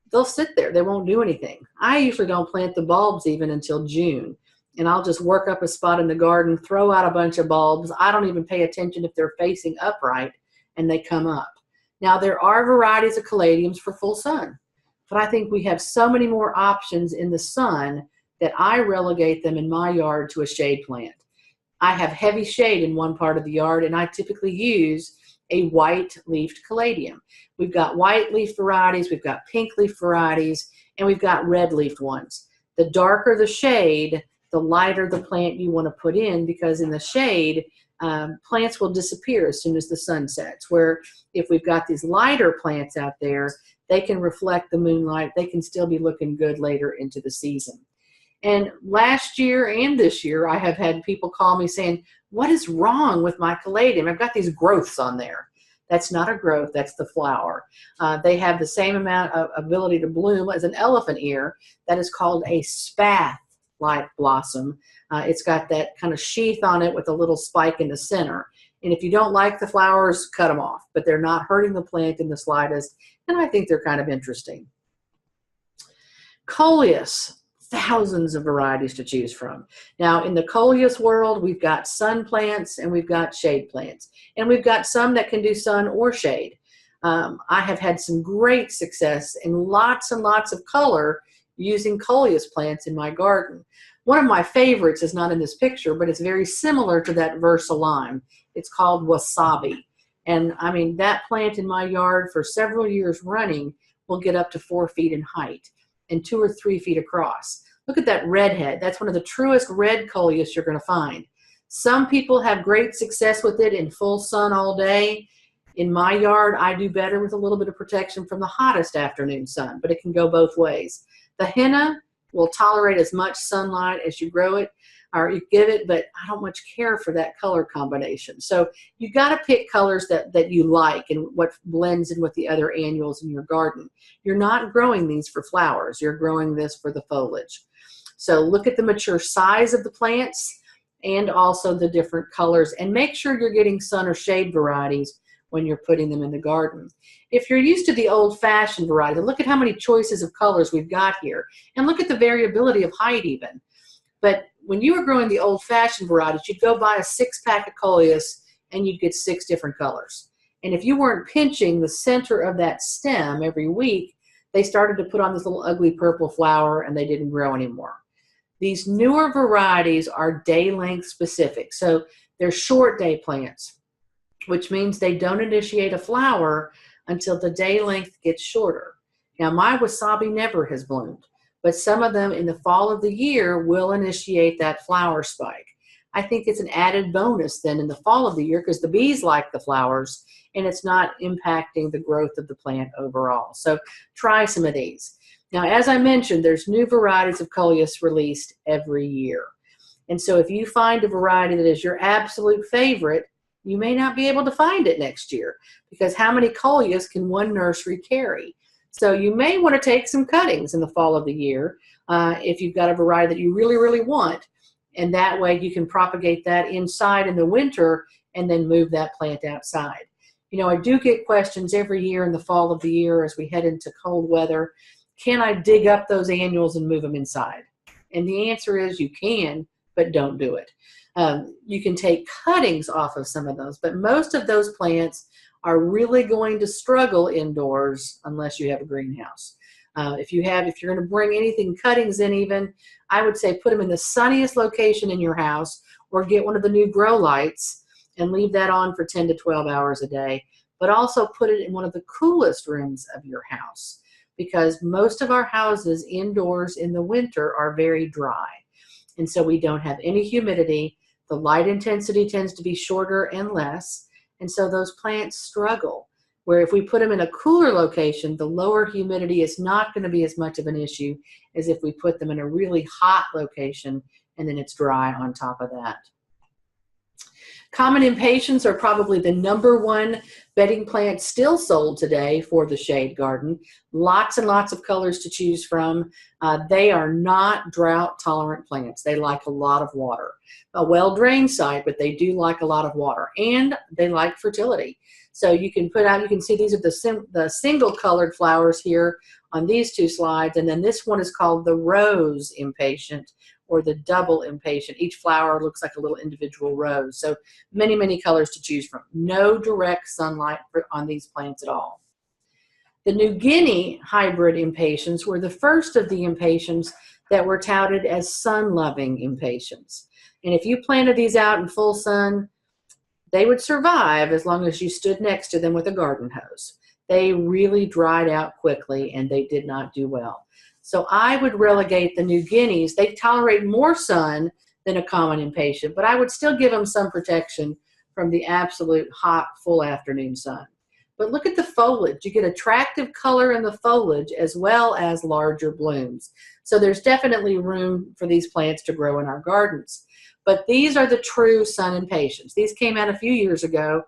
they'll sit there. They won't do anything. I usually don't plant the bulbs even until June. And I'll just work up a spot in the garden, throw out a bunch of bulbs. I don't even pay attention if they're facing upright, and they come up. Now, there are varieties of caladiums for full sun, but I think we have so many more options in the sun that I relegate them in my yard to a shade plant. I have heavy shade in one part of the yard, and I typically use a white-leafed caladium. We've got white-leaf varieties, we've got pink-leaf varieties, and we've got red-leafed ones. The darker the shade, the lighter the plant you want to put in, because in the shade, plants will disappear as soon as the sun sets, where if we've got these lighter plants out there, they can reflect the moonlight. They can still be looking good later into the season. And last year and this year, I have had people call me saying, what is wrong with my caladium? I've got these growths on there. That's not a growth, that's the flower. They have the same amount of ability to bloom as an elephant ear. That is called a spath-like blossom. It's got that kind of sheath on it with a little spike in the center. And if you don't like the flowers, cut them off. But they're not hurting the plant in the slightest, and I think they're kind of interesting. Coleus, thousands of varieties to choose from. Now, in the coleus world, we've got sun plants and we've got shade plants. And we've got some that can do sun or shade. I have had some great success and lots of color using coleus plants in my garden. One of my favorites is not in this picture, but it's very similar to that Versa lime. It's called wasabi. And I mean, that plant in my yard for several years running will get up to 4 feet in height and 2 or 3 feet across. Look at that redhead. That's one of the truest red coleus you're going to find. Some people have great success with it in full sun all day. In my yard, I do better with a little bit of protection from the hottest afternoon sun, but it can go both ways. The henna will tolerate as much sunlight as you grow it or you give it, but I don't much care for that color combination. So you got to pick colors that you like and what blends in with the other annuals in your garden. You're not growing these for flowers. You're growing this for the foliage. So look at the mature size of the plants and also the different colors, and make sure you're getting sun or shade varieties when you're putting them in the garden. If you're used to the old-fashioned variety, look at how many choices of colors we've got here, and look at the variability of height even. But when you were growing the old-fashioned varieties, you'd go buy a 6-pack of coleus and you'd get 6 different colors. And if you weren't pinching the center of that stem every week, they started to put on this little ugly purple flower and they didn't grow anymore. These newer varieties are day length specific. So they're short day plants, which means they don't initiate a flower until the day length gets shorter. Now, my wasabi never has bloomed, but some of them in the fall of the year will initiate that flower spike. I think it's an added bonus then in the fall of the year because the bees like the flowers and it's not impacting the growth of the plant overall. So try some of these. Now, as I mentioned, there's new varieties of coleus released every year. And so if you find a variety that is your absolute favorite, you may not be able to find it next year because how many coleus can one nursery carry? So you may want to take some cuttings in the fall of the year. if you've got a variety that you really, really want. And that way you can propagate that inside in the winter and then move that plant outside. You know, I do get questions every year in the fall of the year as we head into cold weather. Can I dig up those annuals and move them inside? And the answer is you can, but don't do it. You can take cuttings off of some of those, but most of those plants are really going to struggle indoors unless you have a greenhouse. If you're going to bring anything cuttings in even, I would say put them in the sunniest location in your house or get one of the new grow lights and leave that on for 10 to 12 hours a day. But also put it in one of the coolest rooms of your house, because most of our houses indoors in the winter are very dry. And so we don't have any humidity. The light intensity tends to be shorter and less. And so those plants struggle. Where if we put them in a cooler location, the lower humidity is not going to be as much of an issue as if we put them in a really hot location and then it's dry on top of that. Common impatiens are probably the #1 bedding plant still sold today for the shade garden. Lots and lots of colors to choose from. They are not drought tolerant plants. They like a lot of water. A well-drained site, but they do like a lot of water, and they like fertility. So you can put out, you can see these are the single colored flowers here on these two slides, and then this one is called the rose impatient or the double impatient. Each flower looks like a little individual rose. So many, many colors to choose from. No direct sunlight on these plants at all. The New Guinea hybrid impatiens were the first of the impatiens that were touted as sun-loving impatiens. And if you planted these out in full sun, they would survive as long as you stood next to them with a garden hose. They really dried out quickly and they did not do well. So I would relegate the New Guineas. They tolerate more sun than a common impatient, but I would still give them some protection from the absolute hot, full afternoon sun. But look at the foliage. You get attractive color in the foliage as well as larger blooms. So there's definitely room for these plants to grow in our gardens. But these are the true sun impatiens. These came out a few years ago,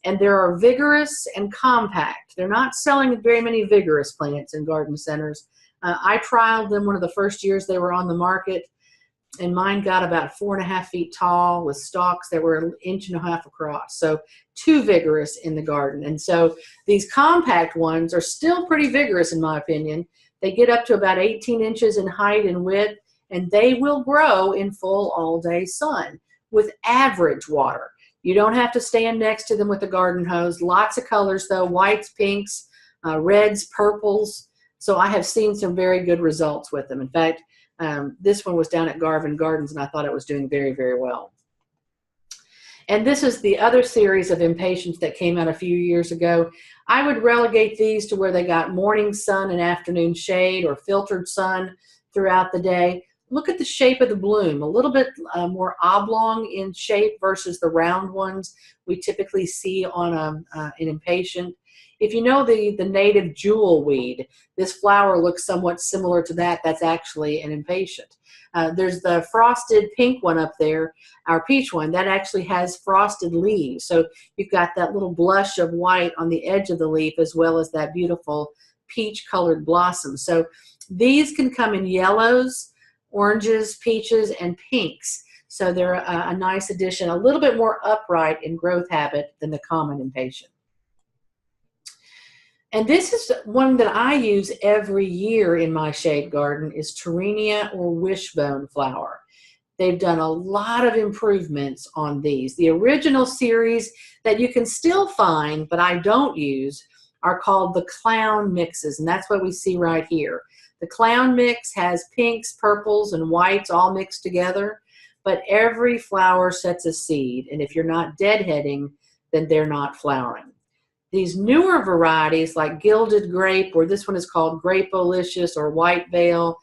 and they are vigorous and compact. They're not selling very many vigorous plants in garden centers. I trialed them one of the first years they were on the market, and mine got about 4.5 feet tall with stalks that were 1.5 inches across. So too vigorous in the garden. And so these compact ones are still pretty vigorous in my opinion. They get up to about 18 inches in height and width, and they will grow in full all-day sun with average water. You don't have to stand next to them with a garden hose. Lots of colors though, whites, pinks, reds, purples. So I have seen some very good results with them. In fact, this one was down at Garvin Gardens, and I thought it was doing very, very well. And this is the other series of impatiens that came out a few years ago. I would relegate these to where they got morning sun and afternoon shade or filtered sun throughout the day. Look at the shape of the bloom, a little bit more oblong in shape versus the round ones we typically see on an impatient. If you know the native jewel weed, this flower looks somewhat similar to that. That's actually an impatient. There's the frosted pink one up there, our peach one, that actually has frosted leaves. So you've got that little blush of white on the edge of the leaf as well as that beautiful peach colored blossom. So these can come in yellows, oranges, peaches, and pinks. So they're a nice addition, a little bit more upright in growth habit than the common impatient. And this is one that I use every year in my shade garden is Terenia or wishbone flower. They've done a lot of improvements on these. The original series that you can still find, but I don't use, are called the clown mixes, and that's what we see right here. The clown mix has pinks, purples, and whites all mixed together, but every flower sets a seed, and if you're not deadheading, then they're not flowering. These newer varieties like Gilded Grape, or this one is called Grapeolicious or White Veil,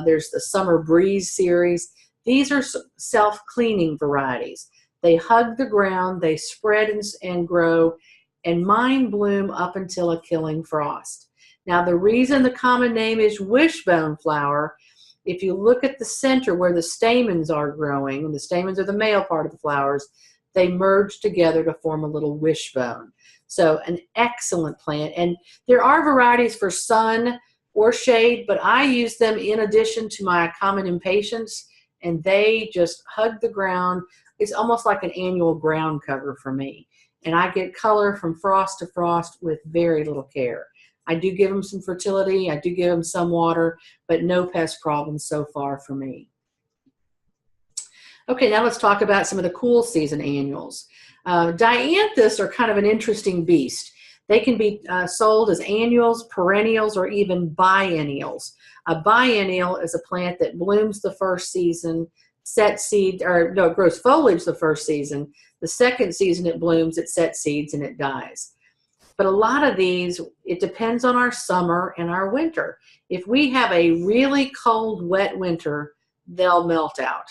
there's the Summer Breeze series. These are self-cleaning varieties. They hug the ground, they spread and grow, and mine bloom up until a killing frost. Now the reason the common name is wishbone flower, if you look at the center where the stamens are growing, and the stamens are the male part of the flowers, they merge together to form a little wishbone. So an excellent plant. And there are varieties for sun or shade, but I use them in addition to my common impatiens, and they just hug the ground. It's almost like an annual ground cover for me. And I get color from frost to frost with very little care. I do give them some fertility, I do give them some water, but no pest problems so far for me. Okay, now let's talk about some of the cool season annuals. Dianthus are kind of an interesting beast. They can be sold as annuals, perennials, or even biennials. A biennial is a plant that blooms the first season, sets seed, or no, it grows foliage the first season. The second season it blooms, it sets seeds, and it dies. But a lot of these, it depends on our summer and our winter. If we have a really cold, wet winter, they'll melt out.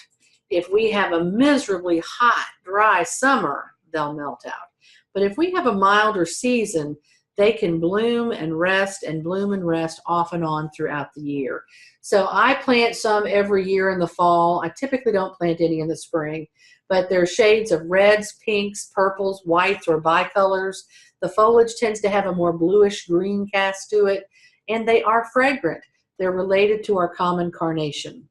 If we have a miserably hot, dry summer, they'll melt out. But if we have a milder season, they can bloom and rest and bloom and rest off and on throughout the year. So I plant some every year in the fall. I typically don't plant any in the spring, but there are shades of reds, pinks, purples, whites, or bicolors. The foliage tends to have a more bluish green cast to it, and they are fragrant. They're related to our common carnation.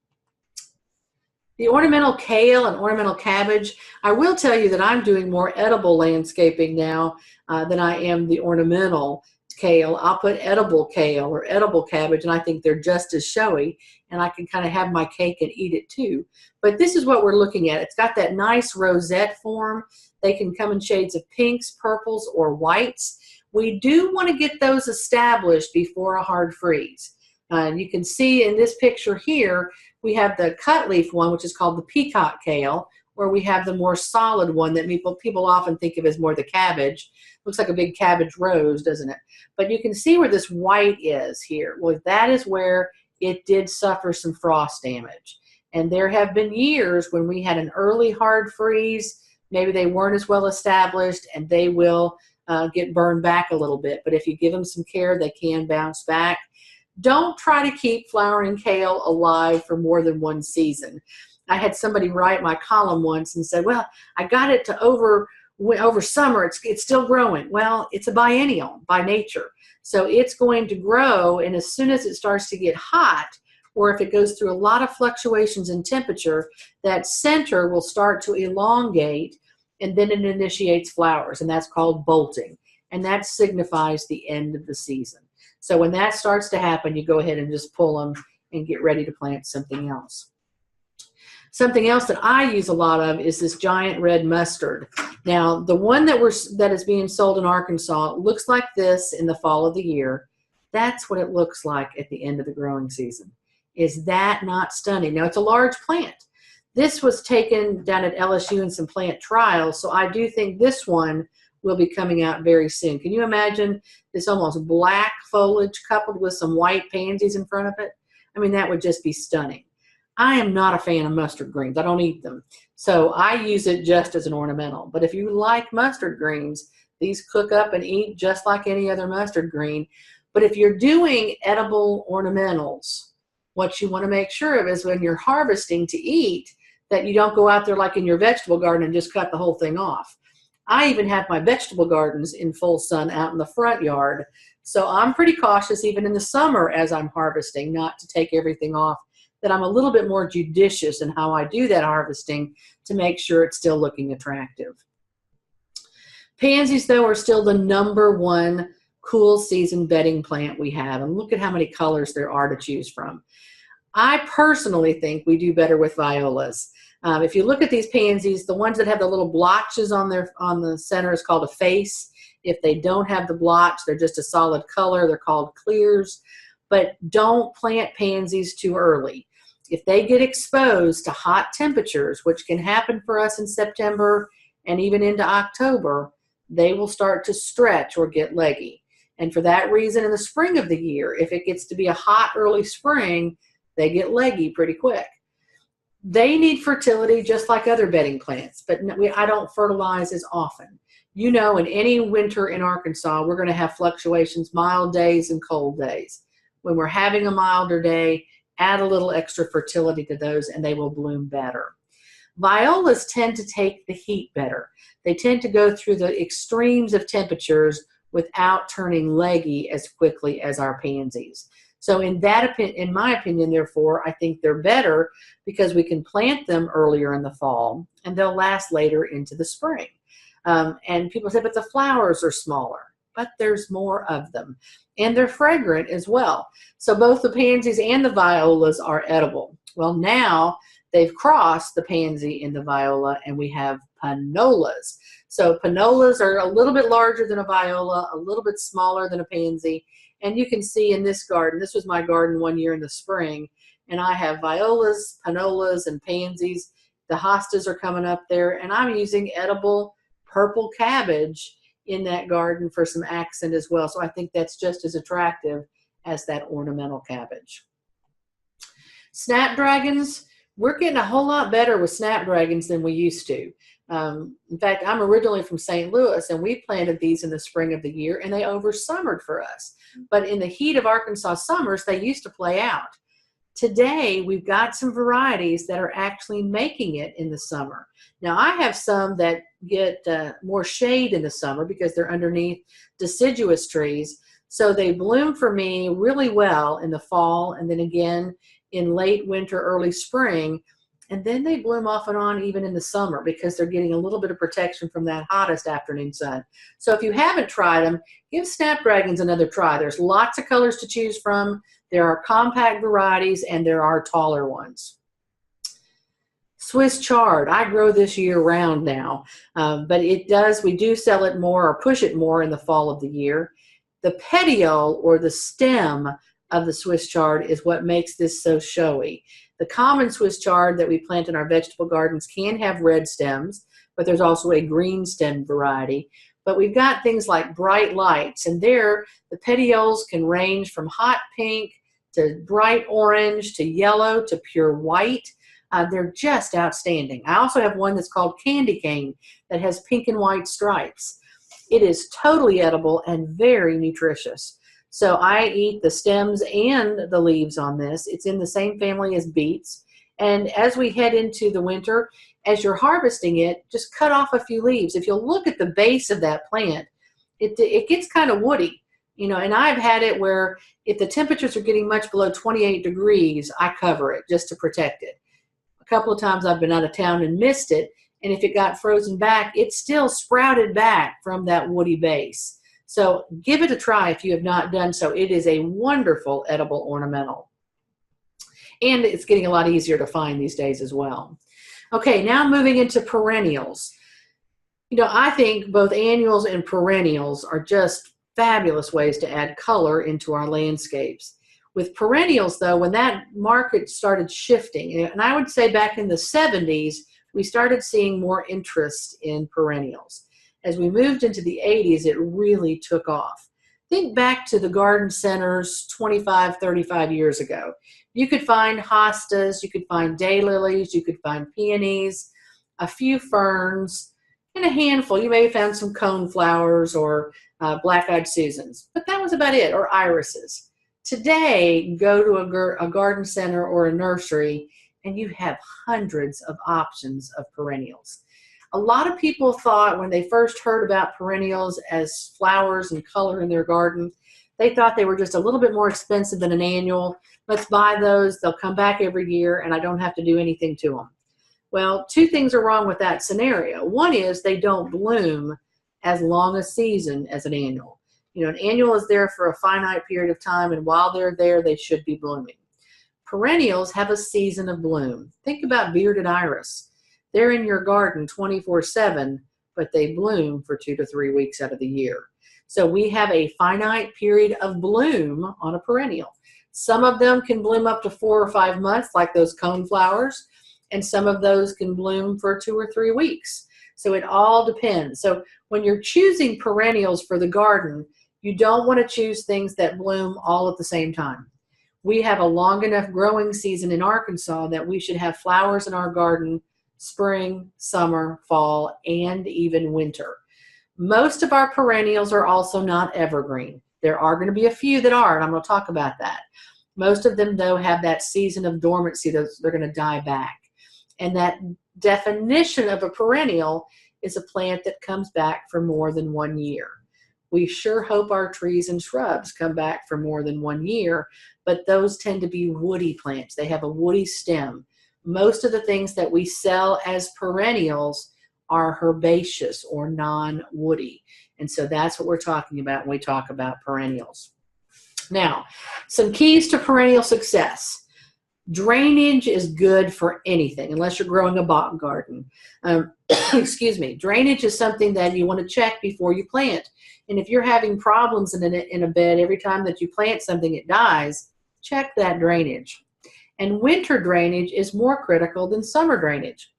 The ornamental kale and ornamental cabbage, I will tell you that I'm doing more edible landscaping now than I am the ornamental kale. I'll put edible kale or edible cabbage, and I think they're just as showy, and I can kind of have my cake and eat it too. But this is what we're looking at. It's got that nice rosette form. They can come in shades of pinks, purples, or whites. We do want to get those established before a hard freeze. You can see in this picture here, we have the cut leaf one, which is called the peacock kale, or we have the more solid one that people often think of as more the cabbage. Looks like a big cabbage rose, doesn't it? But you can see where this white is here. Well, that is where it did suffer some frost damage. And there have been years when we had an early hard freeze, maybe they weren't as well established, and they will get burned back a little bit. But if you give them some care, they can bounce back. Don't try to keep flowering kale alive for more than one season. I had somebody write my column once and said, well, I got it to over summer, it's still growing. Well, it's a biennial by nature. So it's going to grow, and as soon as it starts to get hot, or if it goes through a lot of fluctuations in temperature, that center will start to elongate, and then it initiates flowers, and that's called bolting. And that signifies the end of the season. So when that starts to happen, you go ahead and just pull them and get ready to plant something else. Something else that I use a lot of is this giant red mustard. Now, the one that is being sold in Arkansas looks like this in the fall of the year. That's what it looks like at the end of the growing season. Is that not stunning? Now, it's a large plant. This was taken down at LSU in some plant trials, so I do think this one will be coming out very soon. Can you imagine this almost black foliage coupled with some white pansies in front of it? I mean, that would just be stunning. I am not a fan of mustard greens. I don't eat them. So I use it just as an ornamental. But if you like mustard greens, these cook up and eat just like any other mustard green. But if you're doing edible ornamentals, what you want to make sure of is when you're harvesting to eat, that you don't go out there like in your vegetable garden and just cut the whole thing off. I even have my vegetable gardens in full sun out in the front yard. So I'm pretty cautious even in the summer as I'm harvesting not to take everything off, that I'm a little bit more judicious in how I do that harvesting to make sure it's still looking attractive. Pansies, though, are still the #1 cool season bedding plant we have. And look at how many colors there are to choose from. I personally think we do better with violas. If you look at these pansies, the ones that have the little blotches on the center is called a face. If they don't have the blotch, they're just a solid color. They're called clears. But don't plant pansies too early. If they get exposed to hot temperatures, which can happen for us in September and even into October, they will start to stretch or get leggy. And for that reason, in the spring of the year, if it gets to be a hot early spring, they get leggy pretty quick. They need fertility just like other bedding plants, but I don't fertilize as often. You know, in any winter in Arkansas, we're going to have fluctuations, mild days and cold days. When we're having a milder day, add a little extra fertility to those and they will bloom better. Violas tend to take the heat better. They tend to go through the extremes of temperatures without turning leggy as quickly as our pansies. So in my opinion, therefore, I think they're better because we can plant them earlier in the fall and they'll last later into the spring. And people say, but the flowers are smaller, but there's more of them. And they're fragrant as well. So both the pansies and the violas are edible. Well, now they've crossed the pansy and the viola, and we have panolas. So panolas are a little bit larger than a viola, a little bit smaller than a pansy. And you can see in this garden, this was my garden one year in the spring, and I have violas, panolas, and pansies. The hostas are coming up there, and I'm using edible purple cabbage in that garden for some accent as well. So I think that's just as attractive as that ornamental cabbage. Snapdragons, we're getting a whole lot better with snapdragons than we used to. In fact, I'm originally from St. Louis, and we planted these in the spring of the year, and they over-summered for us. But in the heat of Arkansas summers, they used to play out. Today, we've got some varieties that are actually making it in the summer. Now, I have some that get more shade in the summer because they're underneath deciduous trees. So they bloom for me really well in the fall, and then again in late winter, early spring. And then they bloom off and on even in the summer because they're getting a little bit of protection from that hottest afternoon sun. So if you haven't tried them, give snapdragons another try. There's lots of colors to choose from. There are compact varieties and there are taller ones. Swiss chard, I grow this year round now, but we do sell it more or push it more in the fall of the year. The petiole or the stem of the Swiss chard is what makes this so showy. The common Swiss chard that we plant in our vegetable gardens can have red stems, but there's also a green stem variety. But we've got things like bright lights, and there the petioles can range from hot pink to bright orange to yellow to pure white. They're just outstanding. I also have one that's called candy cane that has pink and white stripes. It is totally edible and very nutritious. So I eat the stems and the leaves on this. It's in the same family as beets. And as we head into the winter, as you're harvesting it, just cut off a few leaves. If you'll look at the base of that plant, it gets kind of woody, you know, and I've had it where if the temperatures are getting much below 28 degrees, I cover it just to protect it. A couple of times I've been out of town and missed it, and if it got frozen back, it still sprouted back from that woody base. So give it a try if you have not done so. It is a wonderful edible ornamental. And it's getting a lot easier to find these days as well. Okay, now moving into perennials. You know, I think both annuals and perennials are just fabulous ways to add color into our landscapes. With perennials, though, when that market started shifting, and I would say back in the 70s, we started seeing more interest in perennials. As we moved into the 80s, it really took off. Think back to the garden centers 25, 35 years ago. You could find hostas, you could find daylilies, you could find peonies, a few ferns, and a handful. You may have found some coneflowers or black-eyed Susans, but that was about it, or irises. Today, go to a garden center or a nursery, and you have hundreds of options of perennials. A lot of people thought when they first heard about perennials as flowers and color in their garden, they thought they were just a little bit more expensive than an annual. Let's buy those. They'll come back every year, and I don't have to do anything to them. Well, two things are wrong with that scenario. One is they don't bloom as long a season as an annual. You know, an annual is there for a finite period of time, and while they're there, they should be blooming. Perennials have a season of bloom. Think about bearded iris. They're in your garden 24/7, but they bloom for 2 to 3 weeks out of the year. So we have a finite period of bloom on a perennial. Some of them can bloom up to 4 or 5 months, like those coneflowers, and some of those can bloom for 2 or 3 weeks. So it all depends. So when you're choosing perennials for the garden, you don't want to choose things that bloom all at the same time. We have a long enough growing season in Arkansas that we should have flowers in our garden spring, summer, fall, and even winter. Most of our perennials are also not evergreen. There are going to be a few that are, and I'm going to talk about that. Most of them, though, have that season of dormancy. They're going to die back. And that definition of a perennial is a plant that comes back for more than 1 year. We sure hope our trees and shrubs come back for more than 1 year, but those tend to be woody plants. They have a woody stem. Most of the things that we sell as perennials are herbaceous or non-woody. And so that's what we're talking about when we talk about perennials. Now, some keys to perennial success. Drainage is good for anything, unless you're growing a bottom garden. Excuse me. Drainage is something that you want to check before you plant. And if you're having problems in a bed every time that you plant something, it dies, check that drainage. And winter drainage is more critical than summer drainage.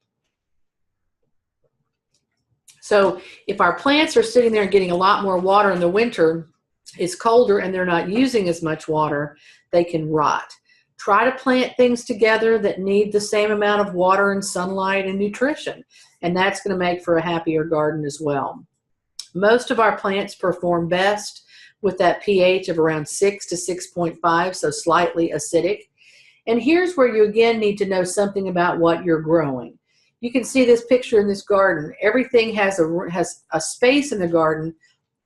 So if our plants are sitting there and getting a lot more water in the winter, it's colder and they're not using as much water, they can rot. Try to plant things together that need the same amount of water and sunlight and nutrition, and that's going to make for a happier garden as well. Most of our plants perform best with that pH of around 6 to 6.5, so slightly acidic. And here's where you again need to know something about what you're growing. You can see this picture in this garden. Everything has a space in the garden,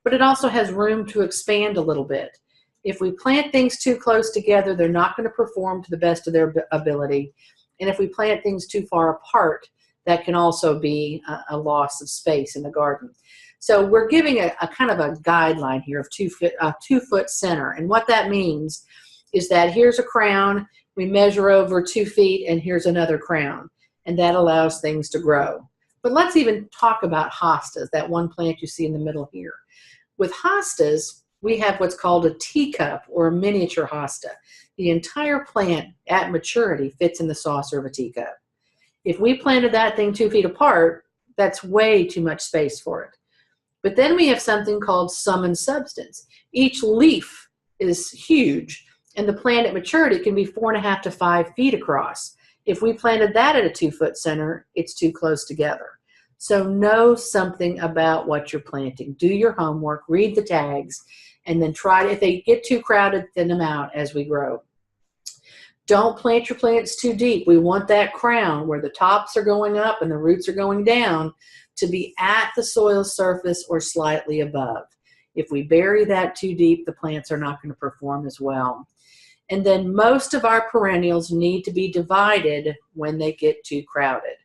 but it also has room to expand a little bit. If we plant things too close together, they're not going to perform to the best of their ability. And if we plant things too far apart, that can also be a loss of space in the garden. So we're giving a kind of a guideline here of 2-foot center. And what that means is that here's a crown, we measure over 2 feet, and here's another crown. And that allows things to grow. But let's even talk about hostas, that one plant you see in the middle here. With hostas, we have what's called a teacup or a miniature hosta. The entire plant at maturity fits in the saucer of a teacup. If we planted that thing 2 feet apart, that's way too much space for it. But then we have something called sum and substance. Each leaf is huge, and the plant at maturity can be 4.5 to 5 feet across. If we planted that at a 2-foot center, it's too close together. So know something about what you're planting. Do your homework, read the tags, and then try to, if they get too crowded, thin them out as we grow. Don't plant your plants too deep. We want that crown where the tops are going up and the roots are going down to be at the soil surface or slightly above. If we bury that too deep, the plants are not going to perform as well. And then most of our perennials need to be divided when they get too crowded.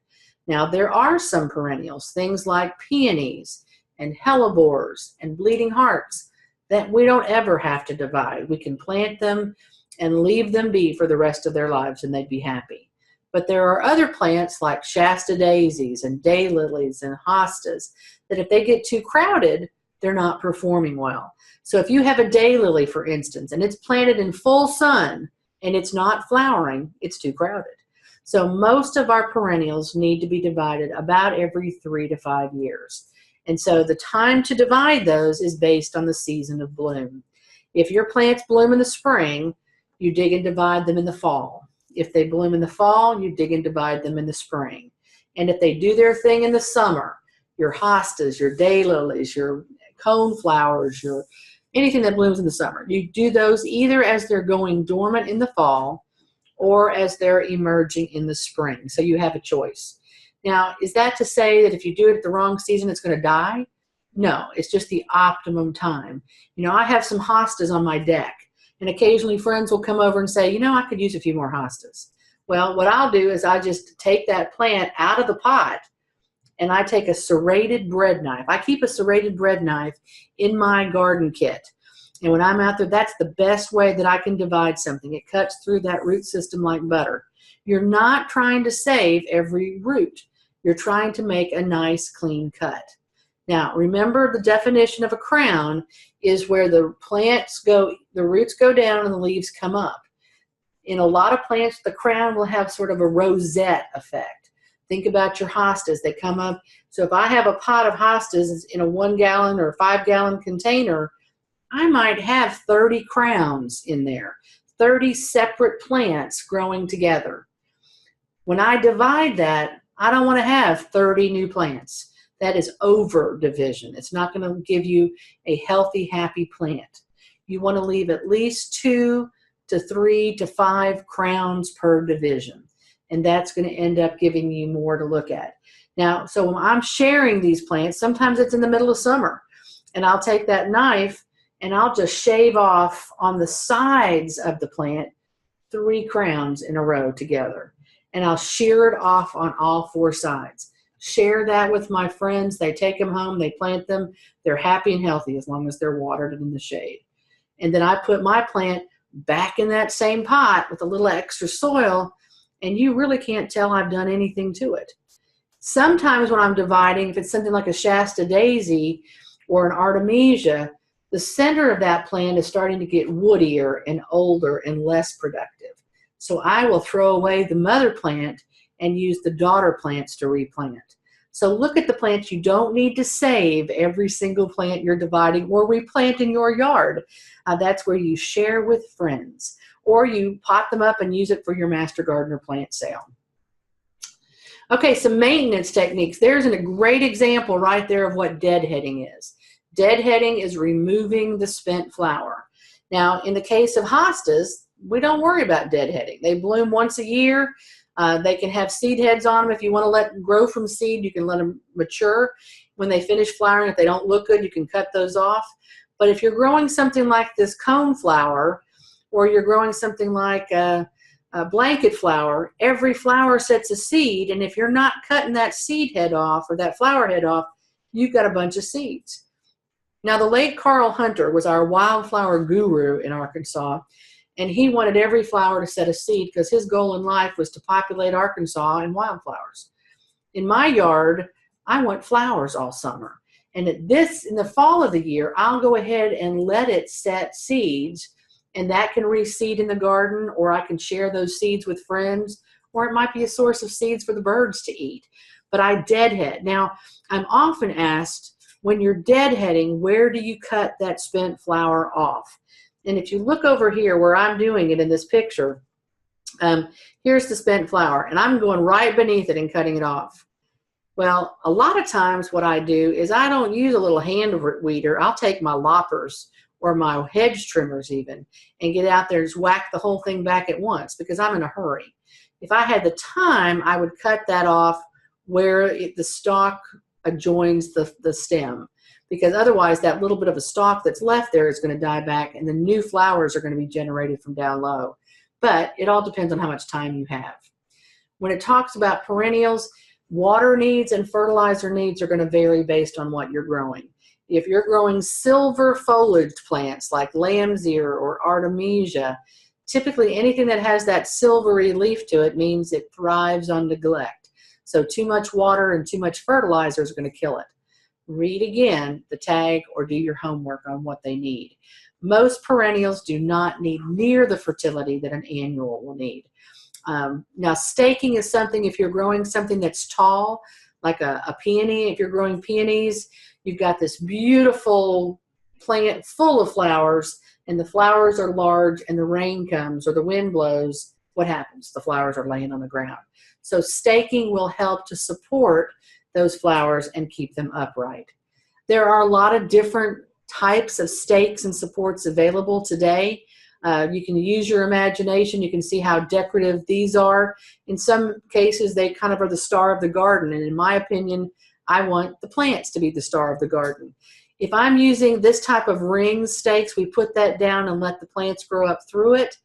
Now, there are some perennials, things like peonies and hellebores and bleeding hearts, that we don't ever have to divide. We can plant them and leave them be for the rest of their lives and they'd be happy. But there are other plants like Shasta daisies and daylilies and hostas that if they get too crowded, they're not performing well. So if you have a daylily, for instance, and it's planted in full sun and it's not flowering, it's too crowded. So most of our perennials need to be divided about every 3 to 5 years. And so the time to divide those is based on the season of bloom. If your plants bloom in the spring, you dig and divide them in the fall. If they bloom in the fall, you dig and divide them in the spring. And if they do their thing in the summer, your hostas, your daylilies, your coneflowers, your anything that blooms in the summer, you do those either as they're going dormant in the fall or as they're emerging in the spring. So you have a choice. Now, is that to say that if you do it at the wrong season, it's going to die? No, it's just the optimum time. You know, I have some hostas on my deck, and occasionally friends will come over and say, you know, I could use a few more hostas. Well, what I'll do is I just take that plant out of the pot and I take a serrated bread knife. I keep a serrated bread knife in my garden kit. And when I'm out there, that's the best way that I can divide something. It cuts through that root system like butter. You're not trying to save every root. You're trying to make a nice, clean cut. Now, remember the definition of a crown is where the roots go down and the leaves come up. In a lot of plants, the crown will have sort of a rosette effect. Think about your hostas. They come up. So if I have a pot of hostas in a 1 gallon or 5 gallon container, I might have 30 crowns in there, 30 separate plants growing together. When I divide that, I don't want to have 30 new plants. That is over division. It's not going to give you a healthy, happy plant. You want to leave at least 2 to 3 to 5 crowns per division. And that's going to end up giving you more to look at. Now, so when I'm sharing these plants, sometimes it's in the middle of summer. And I'll take that knife and I'll just shave off on the sides of the plant 3 crowns in a row together. And I'll shear it off on all 4 sides. Share that with my friends. They take them home, they plant them. They're happy and healthy as long as they're watered and in the shade. And then I put my plant back in that same pot with a little extra soil, and you really can't tell I've done anything to it. Sometimes when I'm dividing, if it's something like a Shasta daisy or an artemisia, the center of that plant is starting to get woodier and older and less productive. So I will throw away the mother plant and use the daughter plants to replant. So look at the plants you don't need to save every single plant you're dividing or replant in your yard. That's where you share with friends, or you pot them up and use it for your Master Gardener plant sale. Okay, some maintenance techniques. There's a great example right there of what deadheading is. Deadheading is removing the spent flower. Now, in the case of hostas, we don't worry about deadheading. They bloom once a year. They can have seed heads on them. If you want to let them grow from seed, you can let them mature. When they finish flowering, if they don't look good, you can cut those off. But if you're growing something like this cone flower, or you're growing something like a blanket flower, every flower sets a seed, and if you're not cutting that seed head off or that flower head off, you've got a bunch of seeds. Now, the late Carl Hunter was our wildflower guru in Arkansas, and he wanted every flower to set a seed because his goal in life was to populate Arkansas in wildflowers. In my yard, I want flowers all summer. And in the fall of the year, I'll go ahead and let it set seeds, and that can reseed in the garden, or I can share those seeds with friends, or it might be a source of seeds for the birds to eat. But I deadhead. Now, I'm often asked, when you're deadheading, where do you cut that spent flower off? And if you look over here where I'm doing it in this picture, here's the spent flower, and I'm going right beneath it and cutting it off. Well, a lot of times what I do is I don't use a little hand weeder. I'll take my loppers or my hedge trimmers even and get out there and just whack the whole thing back at once because I'm in a hurry. If I had the time, I would cut that off where the stalk adjoins the stem, because otherwise that little bit of a stalk that's left there is going to die back and the new flowers are going to be generated from down low. But it all depends on how much time you have. When it talks about perennials, water needs and fertilizer needs are going to vary based on what you're growing. If you're growing silver foliaged plants like lamb's ear or artemisia, typically anything that has that silvery leaf to it means it thrives on neglect. So too much water and too much fertilizer is going to kill it. Read again the tag or do your homework on what they need. Most perennials do not need near the fertility that an annual will need. Now, staking is something, if you're growing something that's tall, like a peony, if you're growing peonies, you've got this beautiful plant full of flowers, and the flowers are large, and the rain comes or the wind blows, what happens? The flowers are laying on the ground. So staking will help to support those flowers and keep them upright. There are a lot of different types of stakes and supports available today. You can use your imagination. You can see how decorative these are. In some cases, they kind of are the star of the garden. And in my opinion, I want the plants to be the star of the garden. If I'm using this type of ring stakes, we put that down and let the plants grow up through it.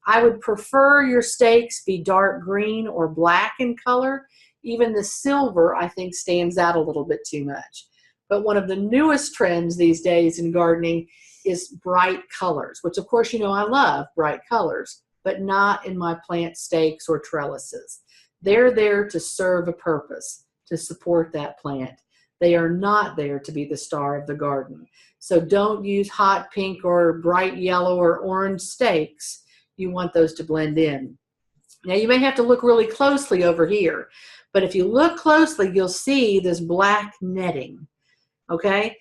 I would prefer your stakes be dark green or black in color. Even the silver, I think, stands out a little bit too much. But one of the newest trends these days in gardening is bright colors, which of course, you know, I love bright colors, but not in my plant stakes or trellises. They're there to serve a purpose, to support that plant. They are not there to be the star of the garden. So don't use hot pink or bright yellow or orange stakes. You want those to blend in. Now you may have to look really closely over here, but if you look closely, you'll see this black netting, okay?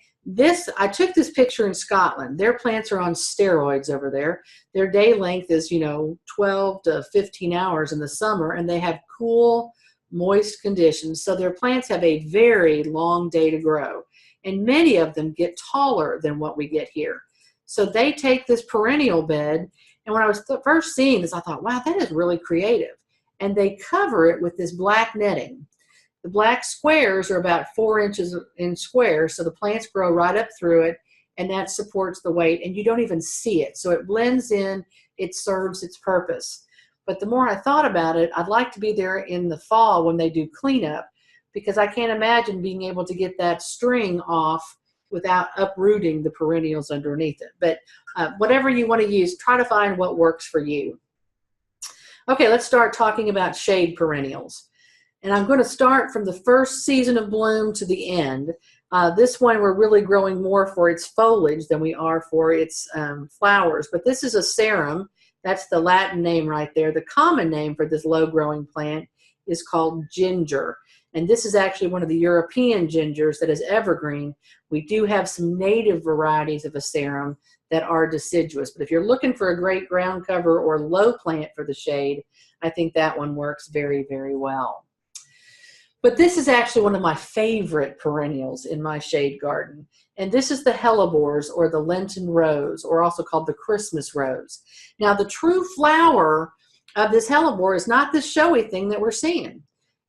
I took this picture in Scotland. Their plants are on steroids over there. Their day length is, 12 to 15 hours in the summer, and they have cool, moist conditions. So their plants have a very long day to grow, and many of them get taller than what we get here. So they take this perennial bed, and when I was first seeing this, I thought, wow, that is really creative. And they cover it with this black netting. The black squares are about 4 inches in square, so the plants grow right up through it, and that supports the weight, and you don't even see it. So it blends in, it serves its purpose. But the more I thought about it, I'd like to be there in the fall when they do cleanup, because I can't imagine being able to get that string off without uprooting the perennials underneath it. But whatever you want to use, try to find what works for you. Okay, let's start talking about shade perennials. And I'm going to start from the first season of bloom to the end. This one we're really growing more for its foliage than we are for its flowers. But this is a cerum. That's the Latin name right there. The common name for this low-growing plant is called ginger. And this is actually one of the European gingers that is evergreen. We do have some native varieties of a cerum that are deciduous. But if you're looking for a great ground cover or low plant for the shade, I think that one works very, very well. But this is actually one of my favorite perennials in my shade garden. And this is the hellebores, or the Lenten rose, or also called the Christmas rose. Now, the true flower of this hellebore is not this showy thing that we're seeing.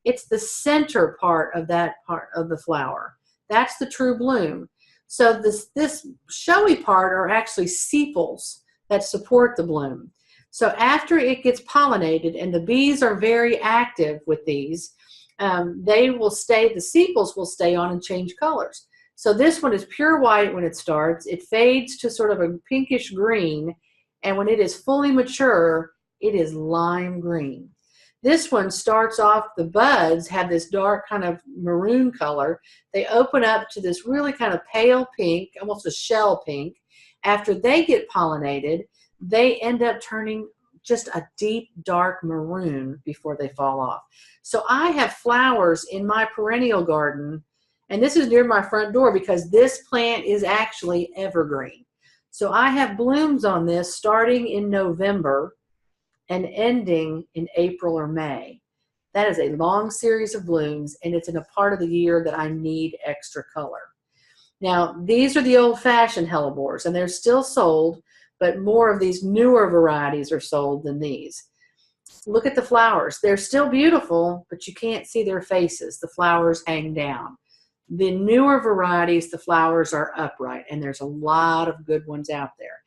It's the center part of that part of the flower. That's the true bloom. So this showy part are actually sepals that support the bloom. So after it gets pollinated, and the bees are very active with these, they will stay, the sepals will stay on and change colors. So this one is pure white when it starts. It fades to sort of a pinkish green, and when it is fully mature, it is lime green. This one starts off, the buds have this dark kind of maroon color. They open up to this really kind of pale pink, almost a shell pink. After they get pollinated, they end up turning just a deep dark maroon before they fall off. So I have flowers in my perennial garden, and this is near my front door because this plant is actually evergreen. So I have blooms on this starting in November and ending in April or May. That is a long series of blooms, and it's in a part of the year that I need extra color. Now, these are the old-fashioned hellebores, and they're still sold, but more of these newer varieties are sold than these. Look at the flowers. They're still beautiful, but you can't see their faces. The flowers hang down. The newer varieties, the flowers are upright, and there's a lot of good ones out there.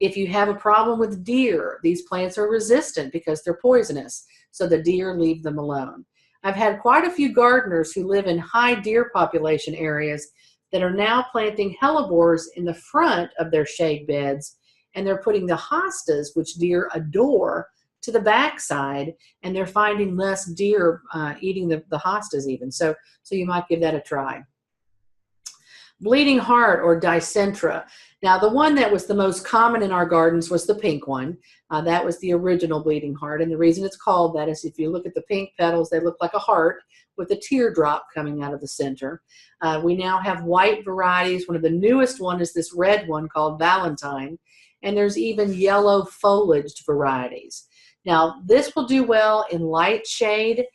If you have a problem with deer, these plants are resistant because they're poisonous, so the deer leave them alone. I've had quite a few gardeners who live in high deer population areas that are now planting hellebores in the front of their shade beds, and they're putting the hostas, which deer adore, to the backside, and they're finding less deer eating the hostas even. So you might give that a try. Bleeding heart, or dicentra. Now, the one that was the most common in our gardens was the pink one. That was the original bleeding heart, and the reason it's called that is if you look at the pink petals, they look like a heart with a teardrop coming out of the center. We now have white varieties. One of the newest one is this red one called Valentine, and there's even yellow foliaged varieties. Now, this will do well in light shade.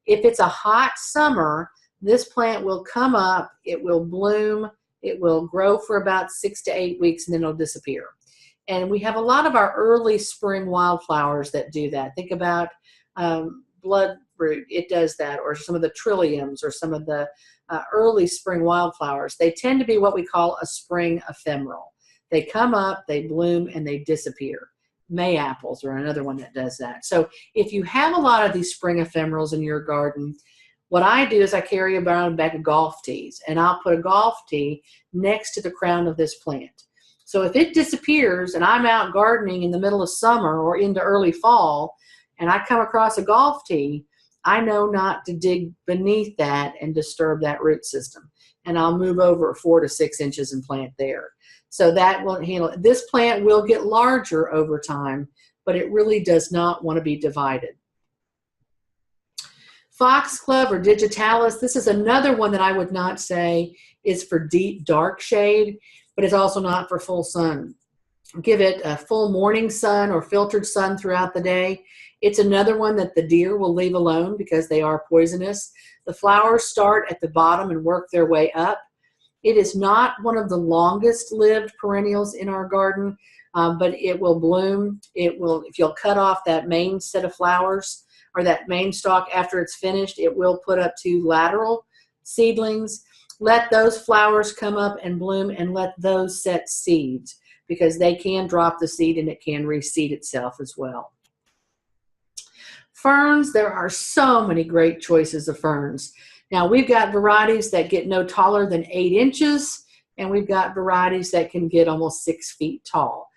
If it's a hot summer, this plant will come up, it will bloom, it will grow for about 6 to 8 weeks, and then it'll disappear. And we have a lot of our early spring wildflowers that do that. Think about bloodroot, it does that, or some of the trilliums, or some of the early spring wildflowers. They tend to be what we call a spring ephemeral. They come up, they bloom, and they disappear. May apples are another one that does that. So if you have a lot of these spring ephemerals in your garden, what I do is I carry around a bag of golf tees, and I'll put a golf tee next to the crown of this plant. So if it disappears and I'm out gardening in the middle of summer or into early fall, and I come across a golf tee, I know not to dig beneath that and disturb that root system. And I'll move over 4 to 6 inches and plant there. So that will handle it. This plant will get larger over time, but it really does not want to be divided. Foxglove, or digitalis, this is another one that I would not say is for deep dark shade, but it's also not for full sun. Give it a full morning sun or filtered sun throughout the day. It's another one that the deer will leave alone because they are poisonous. The flowers start at the bottom and work their way up. It is not one of the longest lived perennials in our garden, but it will bloom. It will, if you'll cut off that main set of flowers, or that main stalk, after it's finished, it will put up 2 lateral seedlings. Let those flowers come up and bloom, and let those set seeds, because they can drop the seed and it can reseed itself as well. Ferns, there are so many great choices of ferns. Now, we've got varieties that get no taller than 8 inches, and we've got varieties that can get almost 6 feet tall.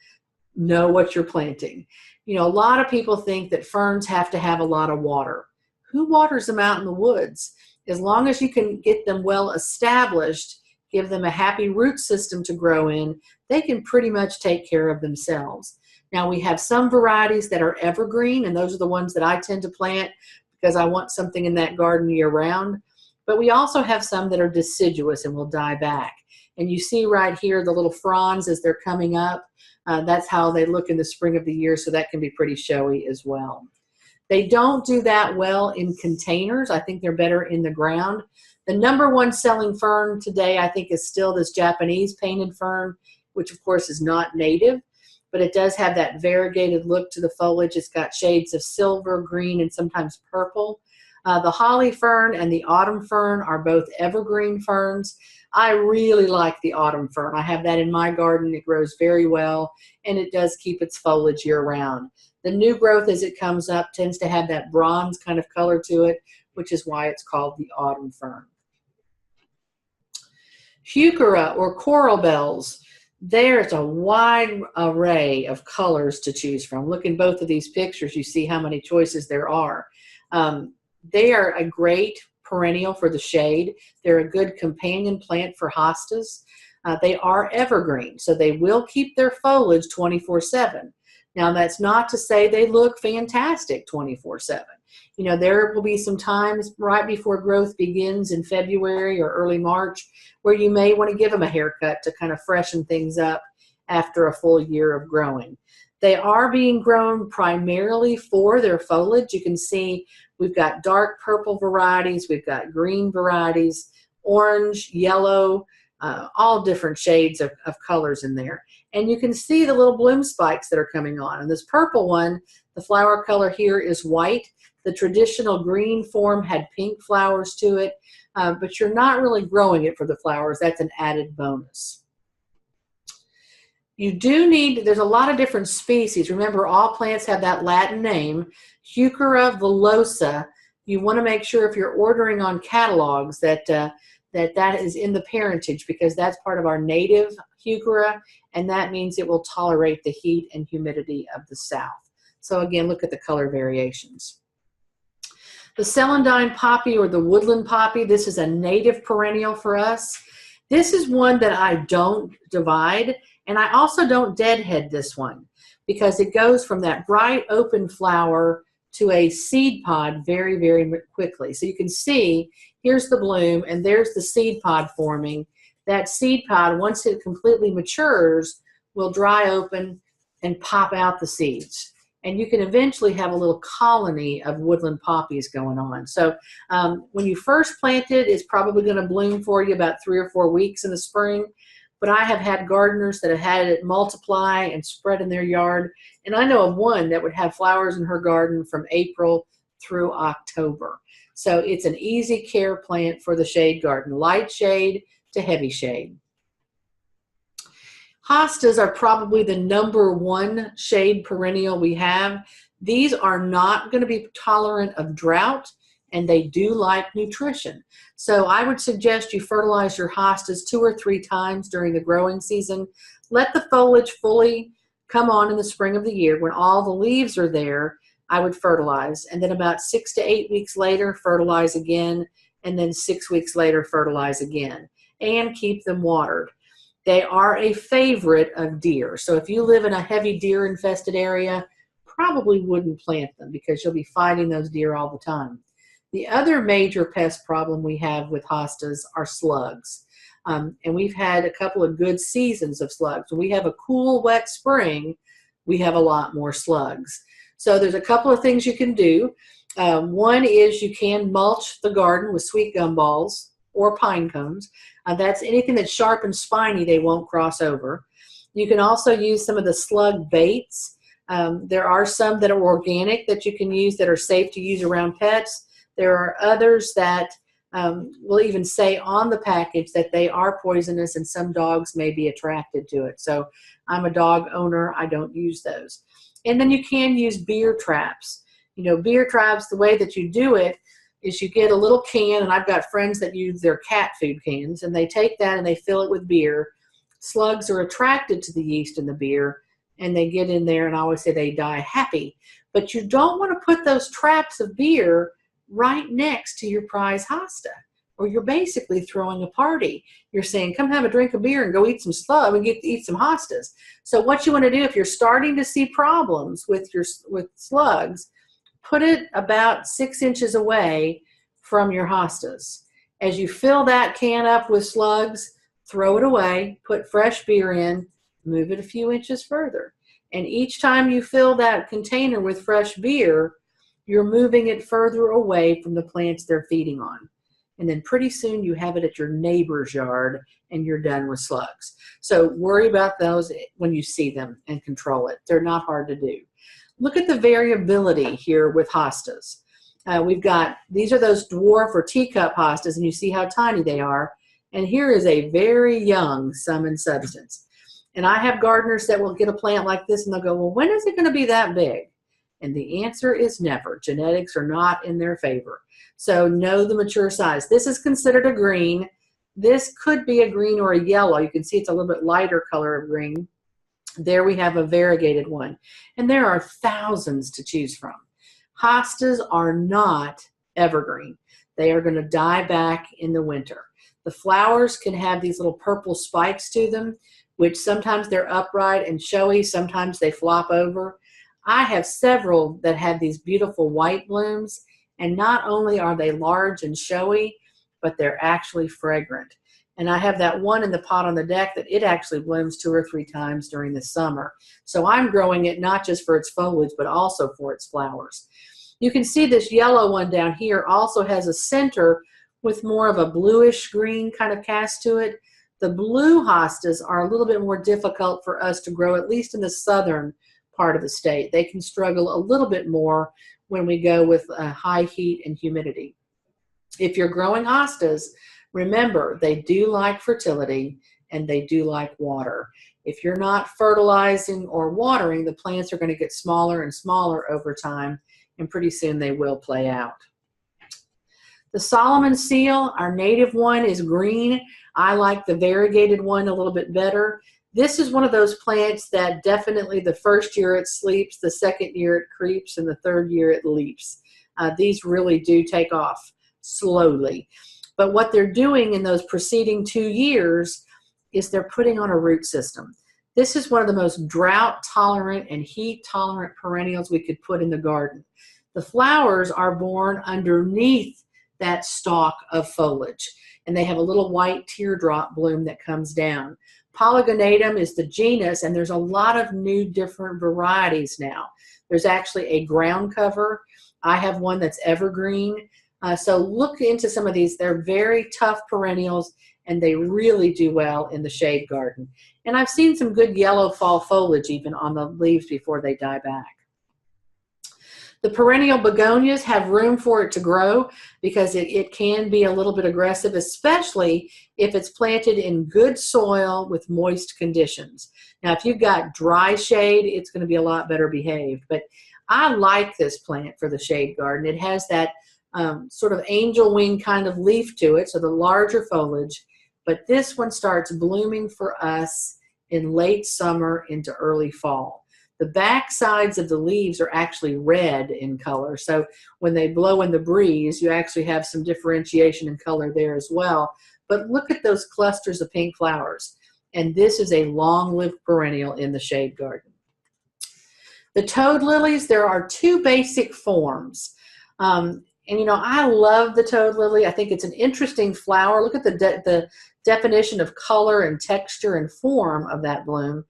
Know what you're planting. You know, a lot of people think that ferns have to have a lot of water. Who waters them out in the woods? As long as you can get them well established, give them a happy root system to grow in, they can pretty much take care of themselves. Now, we have some varieties that are evergreen, and those are the ones that I tend to plant because I want something in that garden year round. But we also have some that are deciduous and will die back. And you see right here the little fronds as they're coming up. That's how they look in the spring of the year, so that can be pretty showy as well. They don't do that well in containers. I think they're better in the ground. The #1 selling fern today, I think, is still this Japanese painted fern, which of course is not native, but it does have that variegated look to the foliage. It's got shades of silver, green, and sometimes purple. The holly fern and the autumn fern are both evergreen ferns. I really like the autumn fern. I have that in my garden. It grows very well, and it does keep its foliage year round. The new growth as it comes up tends to have that bronze kind of color to it, which is why it's called the autumn fern. Heuchera or coral bells. There's a wide array of colors to choose from. Look in both of these pictures, you see how many choices there are. They are a great perennial for the shade. They're a good companion plant for hostas. They are evergreen, so they will keep their foliage 24/7. Now, that's not to say they look fantastic 24/7. You know, there will be some times right before growth begins in February or early March where you may want to give them a haircut to kind of freshen things up after a full year of growing. They are being grown primarily for their foliage. You can see we've got dark purple varieties, we've got green varieties, orange, yellow, all different shades of colors in there. And you can see the little bloom spikes that are coming on. And this purple one, the flower color here is white. The traditional green form had pink flowers to it, but you're not really growing it for the flowers. That's an added bonus. You do need, there's a lot of different species. Remember, all plants have that Latin name, Heuchera villosa. You want to make sure if you're ordering on catalogs that that is in the parentage, because that's part of our native Heuchera, and that means it will tolerate the heat and humidity of the south. So again, look at the color variations. The celandine poppy or the woodland poppy, this is a native perennial for us. This is one that I don't divide, and I also don't deadhead this one because it goes from that bright open flower to a seed pod very, very quickly. So you can see here's the bloom and there's the seed pod forming. That seed pod, once it completely matures, will dry open and pop out the seeds. And you can eventually have a little colony of woodland poppies going on. So when you first plant it, it's probably going to bloom for you about 3 or 4 weeks in the spring. But I have had gardeners that have had it multiply and spread in their yard. And I know of one that would have flowers in her garden from April through October. So it's an easy care plant for the shade garden, light shade to heavy shade. Hostas are probably the #1 shade perennial we have. These are not going to be tolerant of drought, and they do like nutrition. So I would suggest you fertilize your hostas 2 or 3 times during the growing season. Let the foliage fully come on in the spring of the year. When all the leaves are there, I would fertilize. And then about 6 to 8 weeks later, fertilize again. And then 6 weeks later, fertilize again. And keep them watered. They are a favorite of deer. So if you live in a heavy deer infested area, probably wouldn't plant them because you'll be fighting those deer all the time. The other major pest problem we have with hostas are slugs. And we've had a couple of good seasons of slugs. When we have a cool, wet spring, we have a lot more slugs. So there's a couple of things you can do. One is you can mulch the garden with sweet gum balls or pine cones. That's anything that's sharp and spiny, they won't cross over. You can also use some of the slug baits. There are some that are organic that you can use that are safe to use around pets. There are others that will even say on the package that they are poisonous, and some dogs may be attracted to it. So I'm a dog owner. I don't use those. And then you can use beer traps. You know, beer traps, the way that you do it is you get a little can, and I've got friends that use their cat food cans, and they take that and they fill it with beer. Slugs are attracted to the yeast in the beer, and they get in there, and I always say they die happy. But you don't want to put those traps of beer right next to your prize hosta, or you're basically throwing a party. You're saying, come have a drink of beer and go eat some slug and eat some hostas. So what you want to do, if you're starting to see problems with slugs, put it about 6 inches away from your hostas. As you fill that can up with slugs, throw it away, put fresh beer in, move it a few inches further. And each time you fill that container with fresh beer, you're moving it further away from the plants they're feeding on. And then pretty soon you have it at your neighbor's yard and you're done with slugs. So worry about those when you see them and control it. They're not hard to do. Look at the variability here with hostas. We've got, these are those dwarf or teacup hostas, and you see how tiny they are. And here is a very young sum and substance. And I have gardeners that will get a plant like this and they'll go, well, when is it going to be that big? And the answer is never. Genetics are not in their favor. So know the mature size. This is considered a green. This could be a green or a yellow. You can see it's a little bit lighter color of green. There we have a variegated one. And there are thousands to choose from. Hostas are not evergreen. They are going to die back in the winter. The flowers can have these little purple spikes to them, which sometimes they're upright and showy. Sometimes they flop over. I have several that have these beautiful white blooms, and not only are they large and showy, but they're actually fragrant. And I have that one in the pot on the deck that it actually blooms 2 or 3 times during the summer. So I'm growing it not just for its foliage, but also for its flowers. You can see this yellow one down here also has a center with more of a bluish green kind of cast to it. The blue hostas are a little bit more difficult for us to grow, at least in the southern part of the state. They can struggle a little bit more when we go with high heat and humidity. If you're growing hostas, remember they do like fertility and they do like water. If you're not fertilizing or watering, the plants are going to get smaller and smaller over time, and pretty soon they will play out. The Solomon seal, our native one, is green. I like the variegated one a little bit better. This is one of those plants that definitely the first year it sleeps, the second year it creeps, and the third year it leaps. These really do take off slowly. But what they're doing in those preceding 2 years is they're putting on a root system. This is one of the most drought tolerant and heat tolerant perennials we could put in the garden. The flowers are born underneath that stalk of foliage, and they have a little white teardrop bloom that comes down. Polygonatum is the genus, and there's a lot of new different varieties now. There's actually a ground cover. I have one that's evergreen. So look into some of these. They're very tough perennials, and they really do well in the shade garden. And I've seen some good yellow fall foliage even on the leaves before they die back. The perennial begonias have room for it to grow because it can be a little bit aggressive, especially if it's planted in good soil with moist conditions. Now, if you've got dry shade, it's going to be a lot better behaved. But I like this plant for the shade garden. It has that sort of angel wing kind of leaf to it, so the larger foliage. But this one starts blooming for us in late summer into early fall. The back sides of the leaves are actually red in color. So when they blow in the breeze, you actually have some differentiation in color there as well. But look at those clusters of pink flowers. And this is a long-lived perennial in the shade garden. The toad lilies, there are 2 basic forms. And you know, I love the toad lily. I think it's an interesting flower. Look at the definition of color and texture and form of that bloom.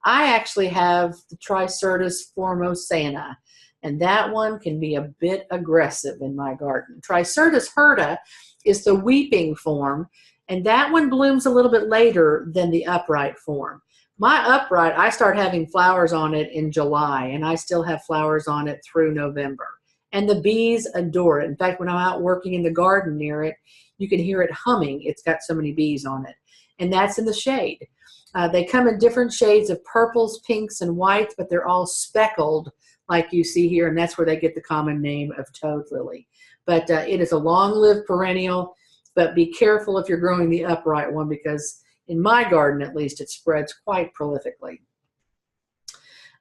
I actually have the Tricertus formosana, and that one can be a bit aggressive in my garden. Tricertus hirta is the weeping form, and that one blooms a little bit later than the upright form. My upright, I start having flowers on it in July, and I still have flowers on it through November. And the bees adore it. In fact, when I'm out working in the garden near it, you can hear it humming. It's got so many bees on it. And that's in the shade. They come in different shades of purples, pinks, and whites, but they're all speckled like you see here, and that's where they get the common name of toad lily. But it is a long-lived perennial, but be careful if you're growing the upright one, because in my garden, at least, it spreads quite prolifically.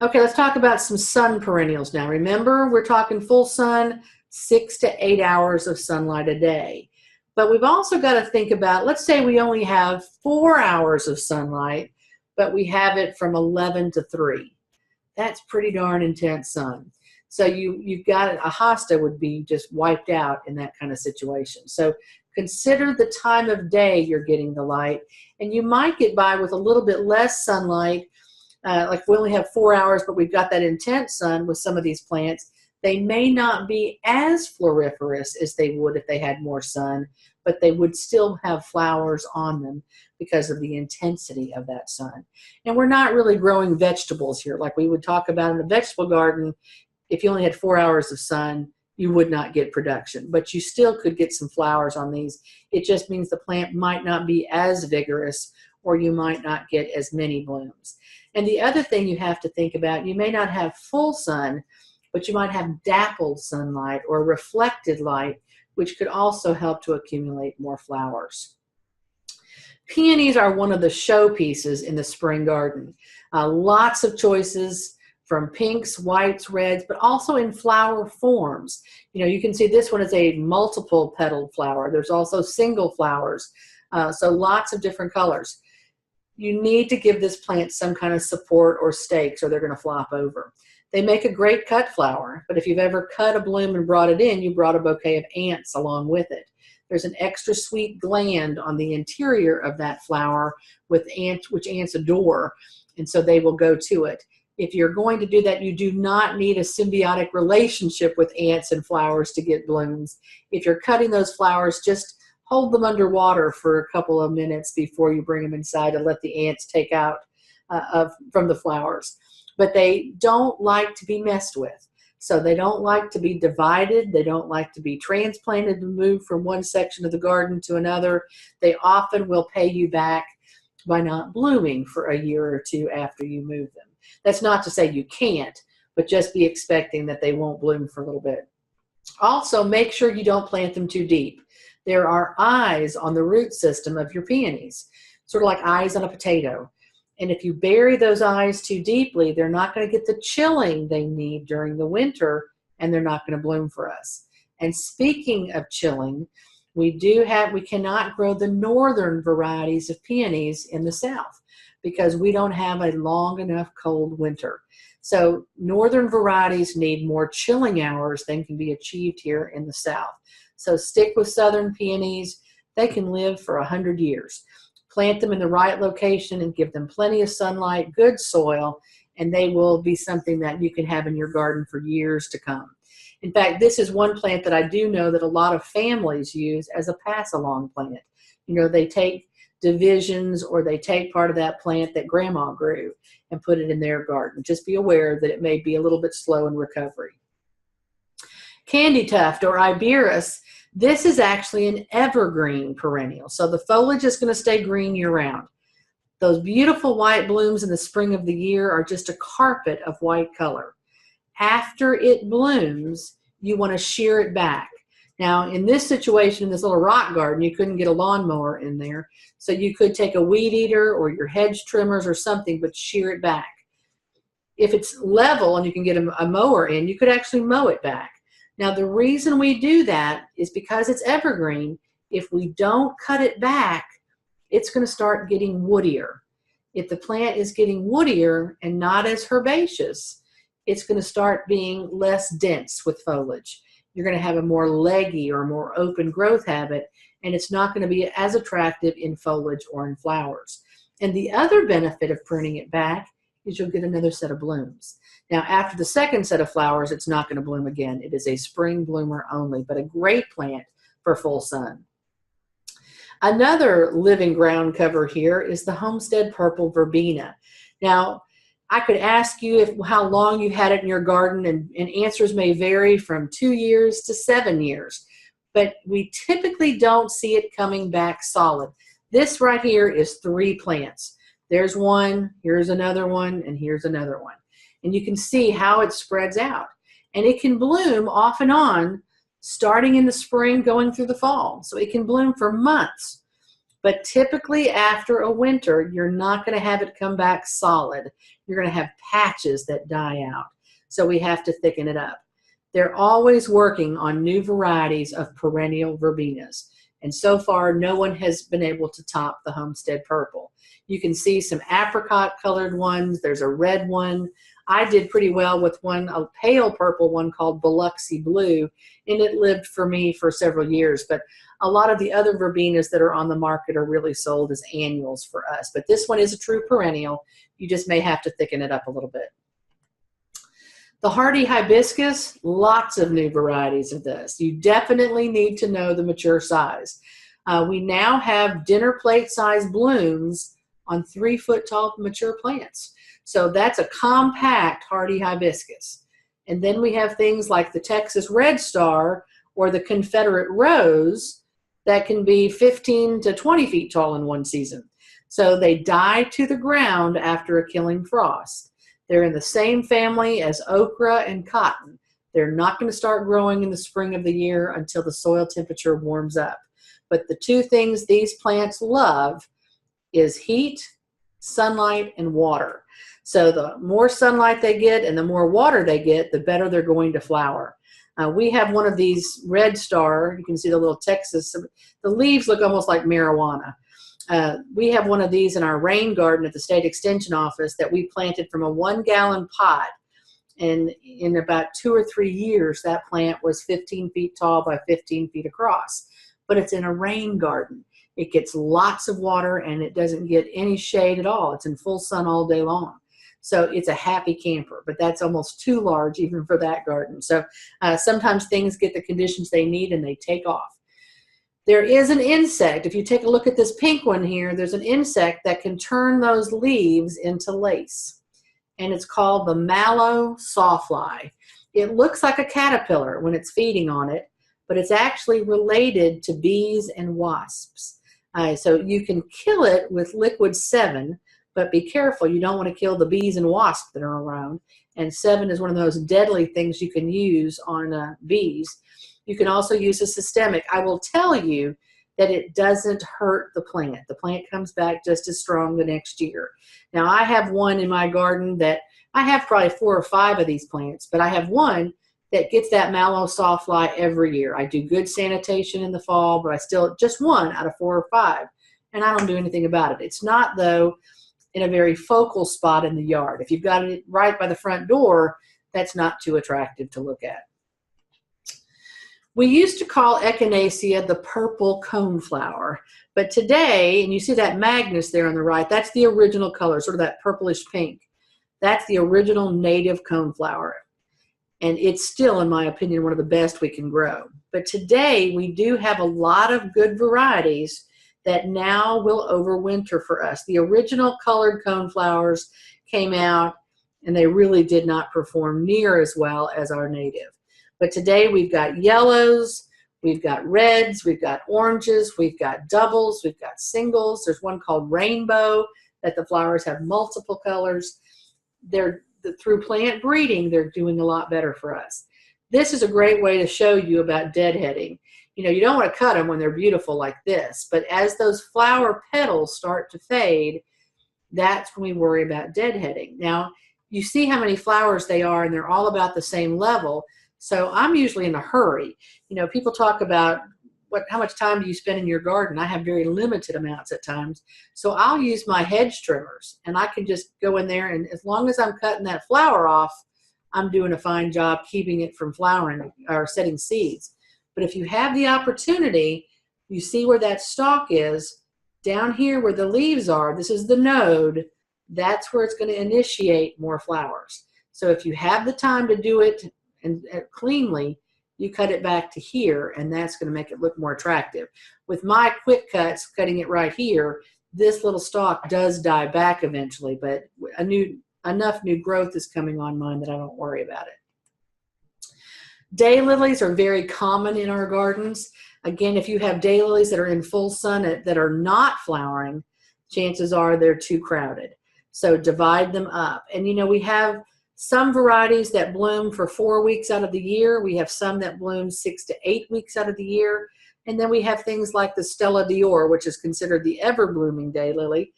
Okay, let's talk about some sun perennials now. Remember, we're talking full sun, 6 to 8 hours of sunlight a day. But we've also got to think about, let's say we only have 4 hours of sunlight, but we have it from 11 to 3. That's pretty darn intense sun. So you've got it, a hosta would be just wiped out in that kind of situation. So consider the time of day you're getting the light, and you might get by with a little bit less sunlight. Like if we only have 4 hours, but we've got that intense sun with some of these plants, they may not be as floriferous as they would if they had more sun, but they would still have flowers on them because of the intensity of that sun. And we're not really growing vegetables here like we would talk about in the vegetable garden. If you only had 4 hours of sun, you would not get production, but you still could get some flowers on these. It just means the plant might not be as vigorous, or you might not get as many blooms. And the other thing you have to think about, you may not have full sun, but you might have dappled sunlight or reflected light, which could also help to accumulate more flowers. Peonies are one of the showpieces in the spring garden. Lots of choices from pinks, whites, reds, but also in flower forms. You know, you can see this one is a multiple petaled flower. There's also single flowers, so lots of different colors. You need to give this plant some kind of support or stakes, or they're going to flop over. They make a great cut flower, but if you've ever cut a bloom and brought it in, you brought a bouquet of ants along with it. There's an extra sweet gland on the interior of that flower with ants, which ants adore, and so they will go to it. If you're going to do that, you do not need a symbiotic relationship with ants and flowers to get blooms. If you're cutting those flowers, just hold them underwater for a couple of minutes before you bring them inside and let the ants take out from the flowers. But they don't like to be messed with. So they don't like to be divided. They don't like to be transplanted and moved from one section of the garden to another. They often will pay you back by not blooming for a year or two after you move them. That's not to say you can't, but just be expecting that they won't bloom for a little bit. Also, make sure you don't plant them too deep. There are eyes on the root system of your peonies, sort of like eyes on a potato. And if you bury those eyes too deeply, they're not going to get the chilling they need during the winter, and they're not going to bloom for us. And speaking of chilling, we cannot grow the northern varieties of peonies in the south because we don't have a long enough cold winter. So northern varieties need more chilling hours than can be achieved here in the south. So stick with southern peonies. They can live for 100 years. Plant them in the right location and give them plenty of sunlight, good soil, and they will be something that you can have in your garden for years to come. In fact, this is one plant that I do know that a lot of families use as a pass-along plant. You know, they take divisions or they take part of that plant that grandma grew and put it in their garden. Just be aware that it may be a little bit slow in recovery. Candy tuft or Iberis, this is actually an evergreen perennial. So the foliage is going to stay green year-round. Those beautiful white blooms in the spring of the year are just a carpet of white color. After it blooms, you want to shear it back. Now, in this situation, in this little rock garden, you couldn't get a lawnmower in there. So you could take a weed eater or your hedge trimmers or something, but shear it back. If it's level and you can get a mower in, you could actually mow it back. Now, the reason we do that is because it's evergreen. If we don't cut it back, it's going to start getting woodier. If the plant is getting woodier and not as herbaceous, it's going to start being less dense with foliage. You're going to have a more leggy or more open growth habit, and it's not going to be as attractive in foliage or in flowers. And the other benefit of pruning it back is you'll get another set of blooms. Now, after the second set of flowers, it's not going to bloom again. It is a spring bloomer only, but a great plant for full sun. Another living ground cover here is the Homestead Purple Verbena. Now, I could ask you how long you've had it in your garden, and answers may vary from 2 years to 7 years. But we typically don't see it coming back solid. This right here is 3 plants. There's one, here's another one, and here's another one. And you can see how it spreads out. And it can bloom off and on, starting in the spring, going through the fall. So it can bloom for months. But typically after a winter, you're not going to have it come back solid. You're going to have patches that die out. So we have to thicken it up. They're always working on new varieties of perennial verbenas. And so far, no one has been able to top the Homestead Purple. You can see some apricot colored ones. There's a red one. I did pretty well with one, a pale purple one called Biloxi Blue, and it lived for me for several years. But a lot of the other verbenas that are on the market are really sold as annuals for us. But this one is a true perennial. You just may have to thicken it up a little bit. The hardy hibiscus, lots of new varieties of this. You definitely need to know the mature size. We now have dinner plate size blooms on 3-foot tall mature plants. So that's a compact hardy hibiscus. And then we have things like the Texas Red Star or the Confederate Rose that can be 15 to 20 feet tall in one season. So they die to the ground after a killing frost. They're in the same family as okra and cotton. They're not going to start growing in the spring of the year until the soil temperature warms up. But the 2 things these plants love is heat, sunlight, and water. So the more sunlight they get and the more water they get, the better they're going to flower. We have one of these Red Star. You can see the little Texas. The leaves look almost like marijuana. We have one of these in our rain garden at the State Extension Office that we planted from a 1-gallon pot. And in about 2 or 3 years, that plant was 15 feet tall by 15 feet across. But it's in a rain garden. It gets lots of water and it doesn't get any shade at all. It's in full sun all day long. So it's a happy camper, but that's almost too large even for that garden. So sometimes things get the conditions they need and they take off. There is an insect. If you take a look at this pink one here, there's an insect that can turn those leaves into lace. And it's called the mallow sawfly. It looks like a caterpillar when it's feeding on it, but it's actually related to bees and wasps. So you can kill it with liquid 7, but be careful. You don't want to kill the bees and wasps that are around. And 7 is one of those deadly things you can use on bees. You can also use a systemic. I will tell you that it doesn't hurt the plant. The plant comes back just as strong the next year. Now, I have one in my garden that I have probably 4 or 5 of these plants, but I have one that gets that mallow sawfly every year. I do good sanitation in the fall, but I still just 1 out of 4 or 5, and I don't do anything about it. It's not, though, in a very focal spot in the yard. If you've got it right by the front door, that's not too attractive to look at. We used to call Echinacea the purple coneflower, but today, and you see that Magnus there on the right, that's the original color, sort of that purplish pink. That's the original native coneflower. And it's still, in my opinion, one of the best we can grow. But today, we do have a lot of good varieties that now will overwinter for us. The original colored coneflowers came out, and they really did not perform near as well as our native. But today, we've got yellows, we've got reds, we've got oranges, we've got doubles, we've got singles. There's one called rainbow that the flowers have multiple colors. Through plant breeding, they're doing a lot better for us. This is a great way to show you about deadheading. You know, you don't want to cut them when they're beautiful like this, but as those flower petals start to fade, that's when we worry about deadheading. Now, you see how many flowers they are, and they're all about the same level. So I'm usually in a hurry. You know, people talk about how much time do you spend in your garden? I have very limited amounts at times. So I'll use my hedge trimmers, and I can just go in there, and as long as I'm cutting that flower off, I'm doing a fine job keeping it from flowering or setting seeds. But if you have the opportunity, you see where that stalk is, down here where the leaves are, this is the node, that's where it's going to initiate more flowers. So if you have the time to do it and cleanly, you cut it back to here, and that's going to make it look more attractive. With my quick cuts, cutting it right here, this little stalk does die back eventually, but enough new growth is coming on mine that I don't worry about it. Daylilies are very common in our gardens. Again, if you have daylilies that are in full sun that are not flowering, chances are they're too crowded. So divide them up. And you know, we have some varieties that bloom for 4 weeks out of the year. We have some that bloom 6 to 8 weeks out of the year. And then we have things like the Stella d'Or, which is considered the ever-blooming daylily.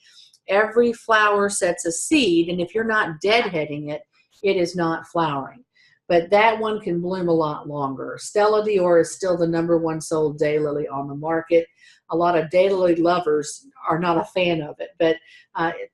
Every flower sets a seed, and if you're not deadheading it, it is not flowering. But that one can bloom a lot longer. Stella d'Or is still the #1 sold daylily on the market. A lot of daylily lovers are not a fan of it, but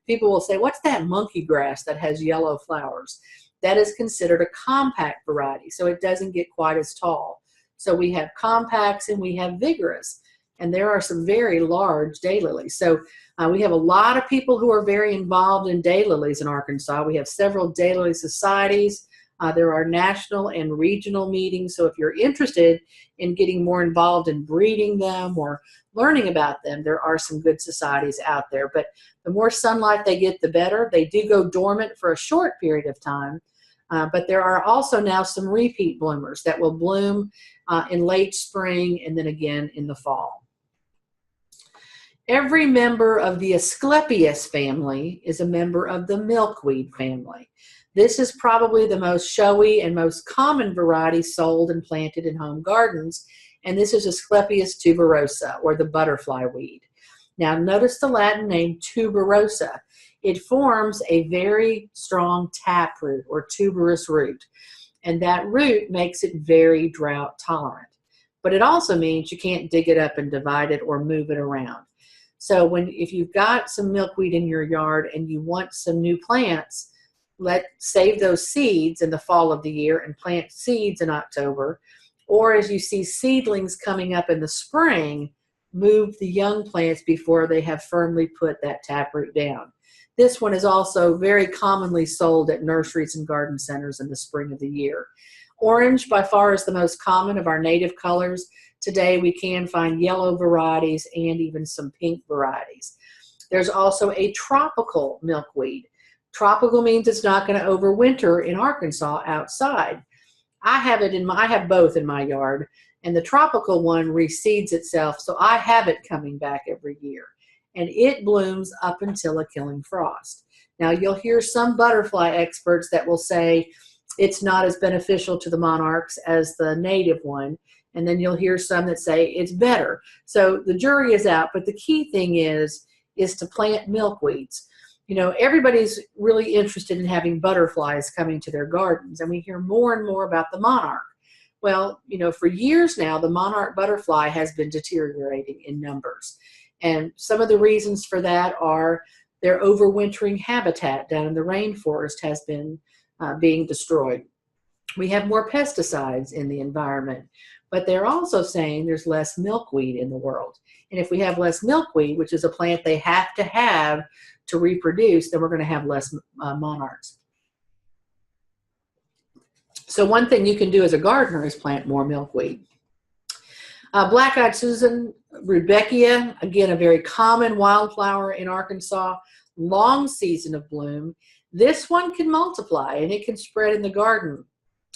people will say, what's that monkey grass that has yellow flowers? That is considered a compact variety, so it doesn't get quite as tall. So we have compacts and we have vigorous, and there are some very large daylilies. So we have a lot of people who are very involved in daylilies in Arkansas. We have several daylily societies. There are national and regional meetings, so if you're interested in getting more involved in breeding them or learning about them, there are some good societies out there. But the more sunlight they get, the better. They do go dormant for a short period of time, but there are also now some repeat bloomers that will bloom in late spring and then again in the fall. Every member of the Asclepias family is a member of the milkweed family. This is probably the most showy and most common variety sold and planted in home gardens, and this is Asclepias tuberosa, or the butterfly weed. Now notice the Latin name tuberosa. It forms a very strong taproot or tuberous root, and that root makes it very drought tolerant. But it also means you can't dig it up and divide it or move it around. So if you've got some milkweed in your yard and you want some new plants, save those seeds in the fall of the year and plant seeds in October. Or as you see seedlings coming up in the spring, move the young plants before they have firmly put that taproot down. This one is also very commonly sold at nurseries and garden centers in the spring of the year. Orange by far is the most common of our native colors. Today we can find yellow varieties and even some pink varieties. There's also a tropical milkweed. Tropical means it's not going to overwinter in Arkansas outside. I have both in my yard, and the tropical one reseeds itself, so I have it coming back every year. And it blooms up until a killing frost. Now you'll hear some butterfly experts that will say it's not as beneficial to the monarchs as the native one, and then you'll hear some that say it's better. So the jury is out, but the key thing is to plant milkweeds. You know, everybody's really interested in having butterflies coming to their gardens, and we hear more and more about the monarch. Well, you know, for years now, the monarch butterfly has been deteriorating in numbers. And some of the reasons for that are their overwintering habitat down in the rainforest has been being destroyed. We have more pesticides in the environment, but they're also saying there's less milkweed in the world. And if we have less milkweed, which is a plant they have to reproduce, then we're going to have less monarchs. So one thing you can do as a gardener is plant more milkweed. Black-eyed Susan, Rudbeckia, again, a very common wildflower in Arkansas, long season of bloom. This one can multiply and it can spread in the garden.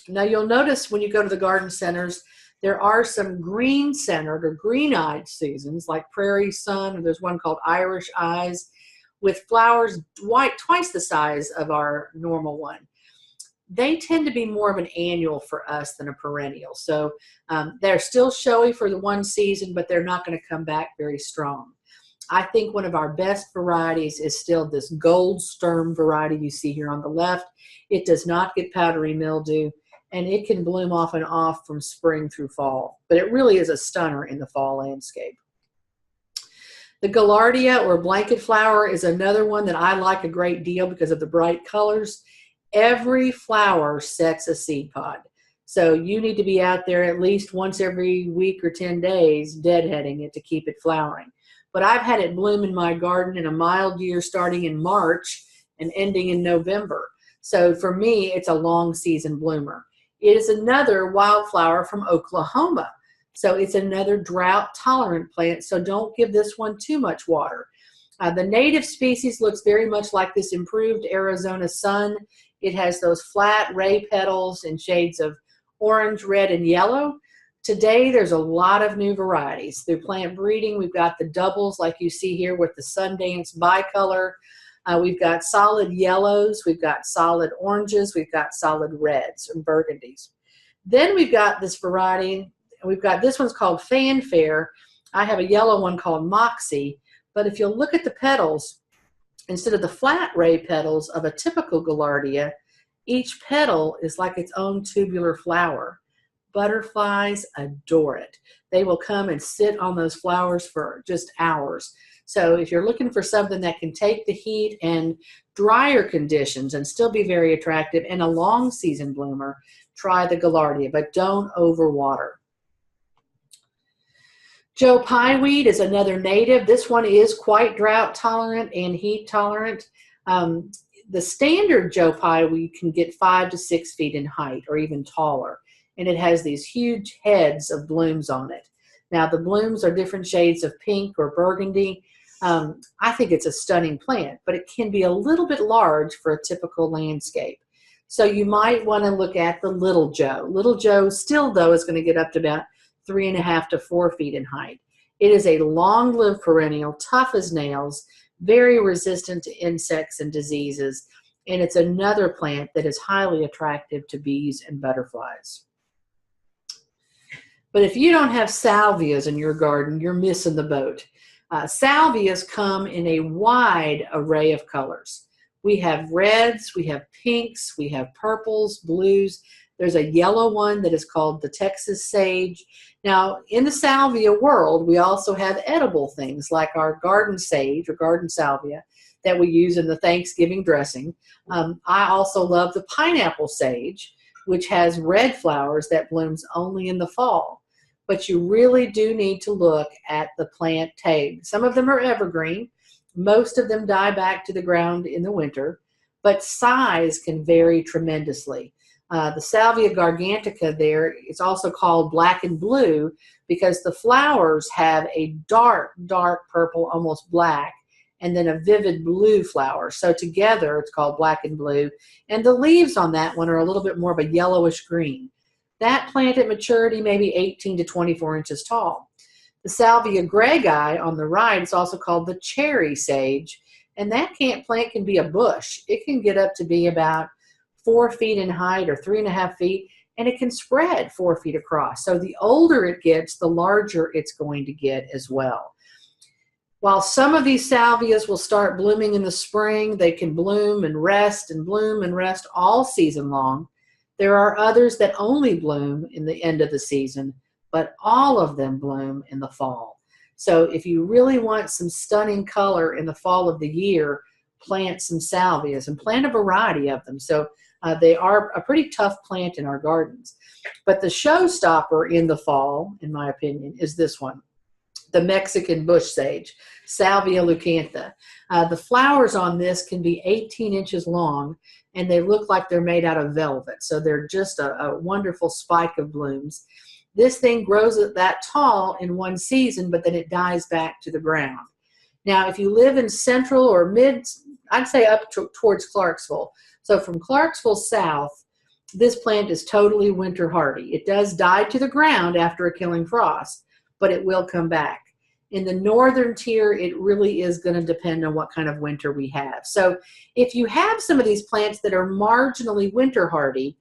Now you'll notice when you go to the garden centers, there are some green-centered or green-eyed Susans like Prairie Sun, or there's one called Irish Eyes, with flowers twice the size of our normal one. They tend to be more of an annual for us than a perennial. So they're still showy for the one season, but they're not going to come back very strong. I think one of our best varieties is still this gold sturm variety you see here on the left. It does not get powdery mildew, and it can bloom off and off from spring through fall. But it really is a stunner in the fall landscape. The Gaillardia or blanket flower is another one that I like a great deal because of the bright colors. Every flower sets a seed pod. So you need to be out there at least once every week or 10 days deadheading it to keep it flowering. But I've had it bloom in my garden in a mild year starting in March and ending in November. So for me, it's a long season bloomer. It is another wildflower from Oklahoma. So it's another drought tolerant plant. So don't give this one too much water. The native species looks very much like this improved Arizona sun. It has those flat ray petals in shades of orange, red, and yellow. Today, there's a lot of new varieties. Through plant breeding, we've got the doubles like you see here with the Sundance bicolor. We've got solid yellows, we've got solid oranges, we've got solid reds and burgundies. Then we've got this variety, this one's called Fanfare. I have a yellow one called Moxie, but if you'll look at the petals, instead of the flat ray petals of a typical Gaillardia, each petal is like its own tubular flower. Butterflies adore it. They will come and sit on those flowers for just hours. So if you're looking for something that can take the heat and drier conditions and still be very attractive and a long season bloomer, try the Gaillardia, but don't overwater. Joe Pyeweed is another native. This one is quite drought tolerant and heat tolerant. The standard Joe Pyeweed can get 5 to 6 feet in height or even taller, and it has these huge heads of blooms on it. Now the blooms are different shades of pink or burgundy. I think it's a stunning plant, but it can be a little bit large for a typical landscape. So you might want to look at the Little Joe. Little Joe still, though, is going to get up to about 3.5 to 4 feet in height. It is a long-lived perennial, tough as nails, very resistant to insects and diseases, and it's another plant that is highly attractive to bees and butterflies. But if you don't have salvias in your garden, you're missing the boat. Salvias come in a wide array of colors. We have reds, we have pinks, we have purples, blues. There's a yellow one that is called the Texas sage. Now, in the salvia world, we also have edible things like our garden sage or garden salvia that we use in the Thanksgiving dressing. I also love the pineapple sage, which has red flowers that blooms only in the fall. But you really do need to look at the plant tag. Some of them are evergreen. Most of them die back to the ground in the winter, but size can vary tremendously. The Salvia gargantica there, it's also called black and blue because the flowers have a dark, dark purple, almost black, and then a vivid blue flower. So together it's called black and blue. And the leaves on that one are a little bit more of a yellowish green. That plant at maturity may be 18 to 24 inches tall. The Salvia greggii on the right is also called the cherry sage, and that plant can be a bush. It can get up to be about 4 feet in height or 3.5 feet, and it can spread 4 feet across. So the older it gets, the larger it's going to get as well. While some of these salvias will start blooming in the spring, they can bloom and rest all season long. There are others that only bloom in the end of the season, but all of them bloom in the fall. So if you really want some stunning color in the fall of the year, plant some salvias and plant a variety of them. So they are a pretty tough plant in our gardens. But the showstopper in the fall, in my opinion, is this one, the Mexican bush sage, Salvia leucantha. The flowers on this can be 18 inches long, and they look like they're made out of velvet. So they're just a wonderful spike of blooms. This thing grows that tall in one season, but then it dies back to the ground. Now, if you live in central or mid, I'd say up towards Clarksville. So from Clarksville south, this plant is totally winter hardy. It does die to the ground after a killing frost, but it will come back. In the northern tier, it really is going to depend on what kind of winter we have. So if you have some of these plants that are marginally winter hardy,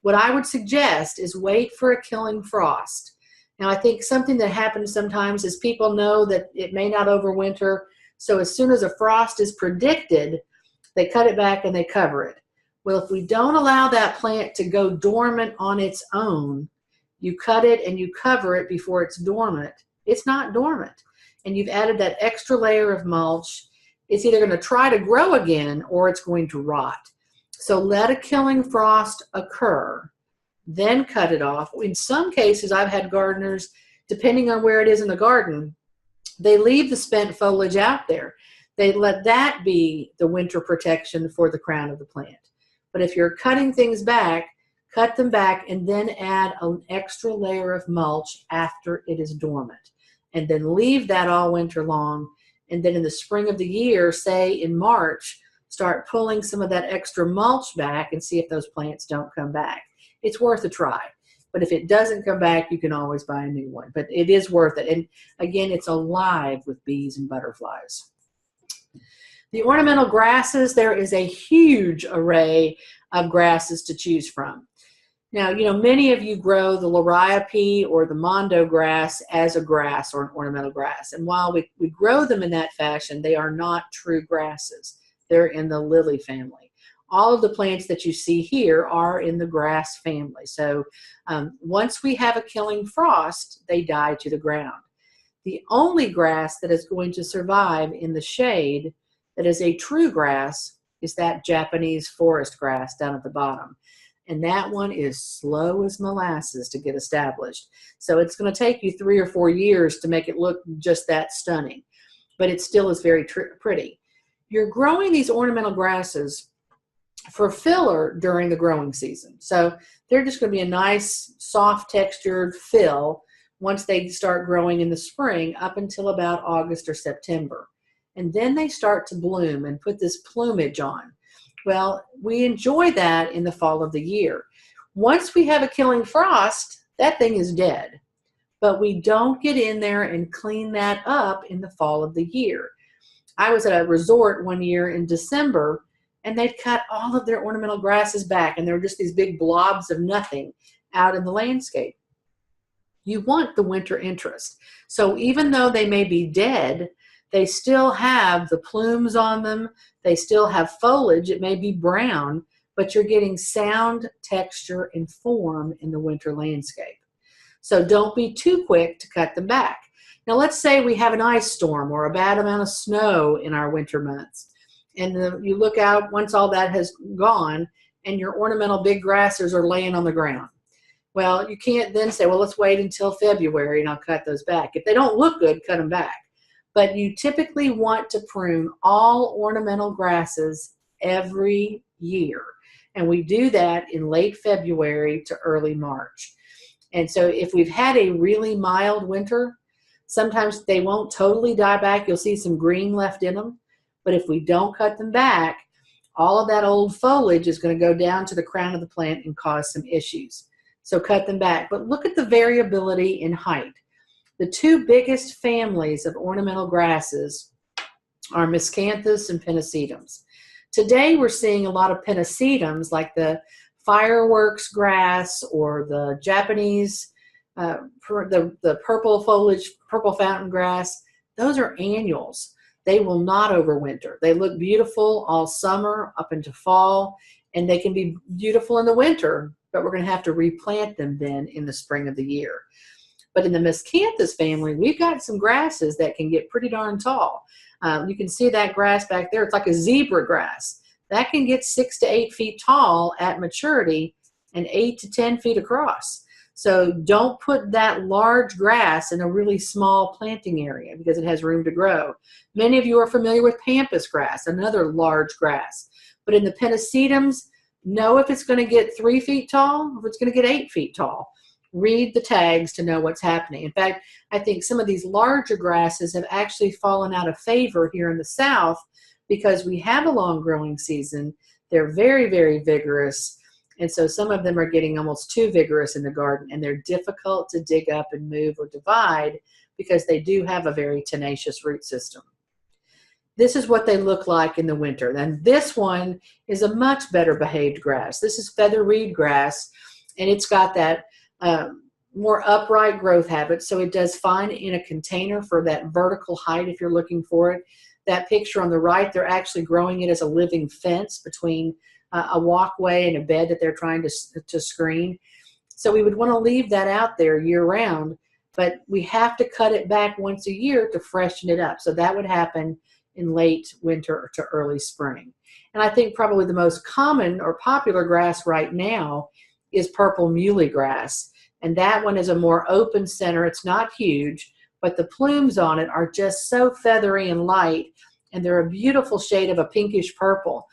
what I would suggest is wait for a killing frost. Now, I think something that happens sometimes is people know that it may not overwinter, so as soon as a frost is predicted, they cut it back and they cover it. Well, if we don't allow that plant to go dormant on its own, you cut it and you cover it before it's dormant, it's not dormant. And you've added that extra layer of mulch. It's either going to try to grow again or it's going to rot. So let a killing frost occur, then cut it off. In some cases, I've had gardeners, depending on where it is in the garden, they leave the spent foliage out there. They let that be the winter protection for the crown of the plant. But if you're cutting things back, cut them back and then add an extra layer of mulch after it is dormant. And then leave that all winter long, And then in the spring of the year, say in March, start pulling some of that extra mulch back and see if those plants don't come back. It's worth a try. But if it doesn't come back, you can always buy a new one. But it is worth it. And again, it's alive with bees and butterflies. The ornamental grasses, there is a huge array of grasses to choose from. Now, you know, many of you grow the liriope or the mondo grass as a grass or an ornamental grass. And while we grow them in that fashion, they are not true grasses. They're in the lily family. All of the plants that you see here are in the grass family. So once we have a killing frost, they die to the ground. The only grass that is going to survive in the shade that is a true grass is that Japanese forest grass down at the bottom. And that one is slow as molasses to get established. So it's going to take you 3 or 4 years to make it look just that stunning. But it still is very pretty. You're growing these ornamental grasses for filler during the growing season. So they're just going to be a nice, soft textured fill once they start growing in the spring up until about August or September. And then they start to bloom and put this plumage on. Well, we enjoy that in the fall of the year. Once we have a killing frost, that thing is dead. But we don't get in there and clean that up in the fall of the year. I was at a resort one year in December, and they'd cut all of their ornamental grasses back, and there were just these big blobs of nothing out in the landscape. You want the winter interest. So even though they may be dead, they still have the plumes on them. They still have foliage. It may be brown, but you're getting sound, texture, and form in the winter landscape. So don't be too quick to cut them back. Now let's say we have an ice storm or a bad amount of snow in our winter months. And you look out once all that has gone and your ornamental big grasses are laying on the ground. Well, you can't then say, well, let's wait until February and I'll cut those back. If they don't look good, cut them back. But you typically want to prune all ornamental grasses every year. And we do that in late February to early March. And so if we've had a really mild winter, sometimes they won't totally die back. You'll see some green left in them. But if we don't cut them back, all of that old foliage is going to go down to the crown of the plant and cause some issues. So cut them back. But look at the variability in height. The two biggest families of ornamental grasses are miscanthus and pennisetums. Today we're seeing a lot of pennisetums like the fireworks grass or the Japanese, the purple foliage, purple fountain grass. Those are annuals. They will not overwinter. They look beautiful all summer up into fall, and they can be beautiful in the winter, but we're going to have to replant them then in the spring of the year. But in the miscanthus family, we've got some grasses that can get pretty darn tall. You can see that grass back there. It's like a zebra grass. That can get 6 to 8 feet tall at maturity and 8 to 10 feet across. So don't put that large grass in a really small planting area because it has room to grow. Many of you are familiar with pampas grass, another large grass. But in the pennisetums, know if it's going to get 3 feet tall or if it's going to get 8 feet tall. Read the tags to know what's happening. In fact, I think some of these larger grasses have actually fallen out of favor here in the South because we have a long growing season. They're very, very vigorous. And so some of them are getting almost too vigorous in the garden, and they're difficult to dig up and move or divide because they do have a very tenacious root system. This is what they look like in the winter. And this one is a much better behaved grass. This is feather reed grass, and it's got that more upright growth habits. So it does fine in a container for that vertical height if you're looking for it. That picture on the right, they're actually growing it as a living fence between a walkway and a bed that they're trying to screen. So we would want to leave that out there year round, but we have to cut it back once a year to freshen it up. So that would happen in late winter to early spring. And I think probably the most common or popular grass right now is purple muley grass. And that one is a more open center. It's not huge, but the plumes on it are just so feathery and light, and they're a beautiful shade of a pinkish purple.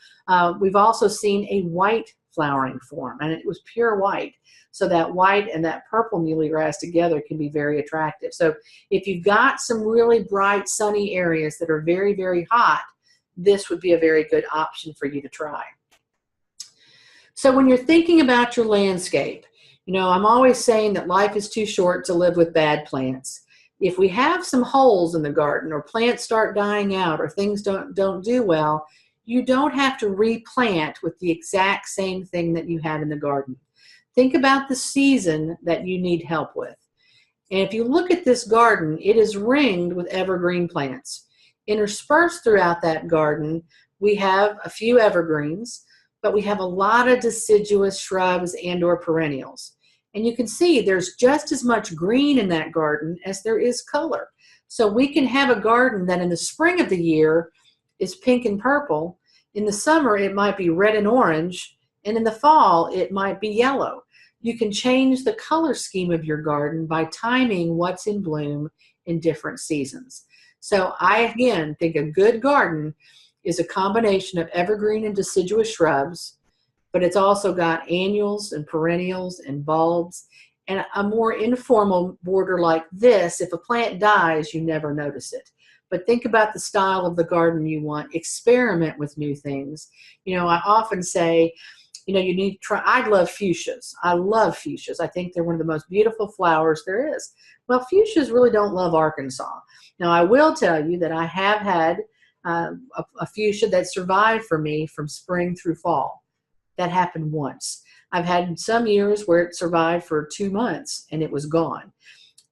We've also seen a white flowering form, and it was pure white. So that white and that purple muhly grass together can be very attractive. So if you've got some really bright sunny areas that are very, very hot, this would be a very good option for you to try. So when you're thinking about your landscape, I'm always saying that life is too short to live with bad plants. If we have some holes in the garden, or plants start dying out, or things don't do well, you don't have to replant with the exact same thing that you had in the garden. Think about the season that you need help with. And if you look at this garden, it is ringed with evergreen plants. Interspersed throughout that garden, we have a few evergreens, but we have a lot of deciduous shrubs and or perennials. And you can see there's just as much green in that garden as there is color. So we can have a garden that in the spring of the year is pink and purple. In the summer, it might be red and orange. And in the fall, it might be yellow. You can change the color scheme of your garden by timing what's in bloom in different seasons. So I, again, think a good garden is a combination of evergreen and deciduous shrubs, but it's also got annuals and perennials and bulbs, and a more informal border like this. If a plant dies, you never notice it. But think about the style of the garden you want. Experiment with new things. I often say, you need to try. I love fuchsias. I love fuchsias. I think they're one of the most beautiful flowers there is. Well, fuchsias really don't love Arkansas. Now, I will tell you that I have had a fuchsia that survived for me from spring through fall. That happened once. I've had some years where it survived for 2 months and it was gone.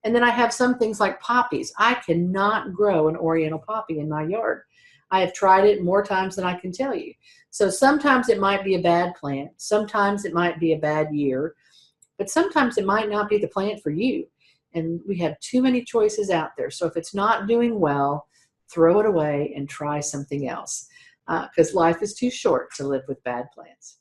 And then I have some things like poppies. I cannot grow an oriental poppy in my yard. I have tried it more times than I can tell you. So sometimes it might be a bad plant. Sometimes it might be a bad year. But sometimes it might not be the plant for you. And we have too many choices out there. So if it's not doing well, throw it away and try something else. Because life is too short to live with bad plants.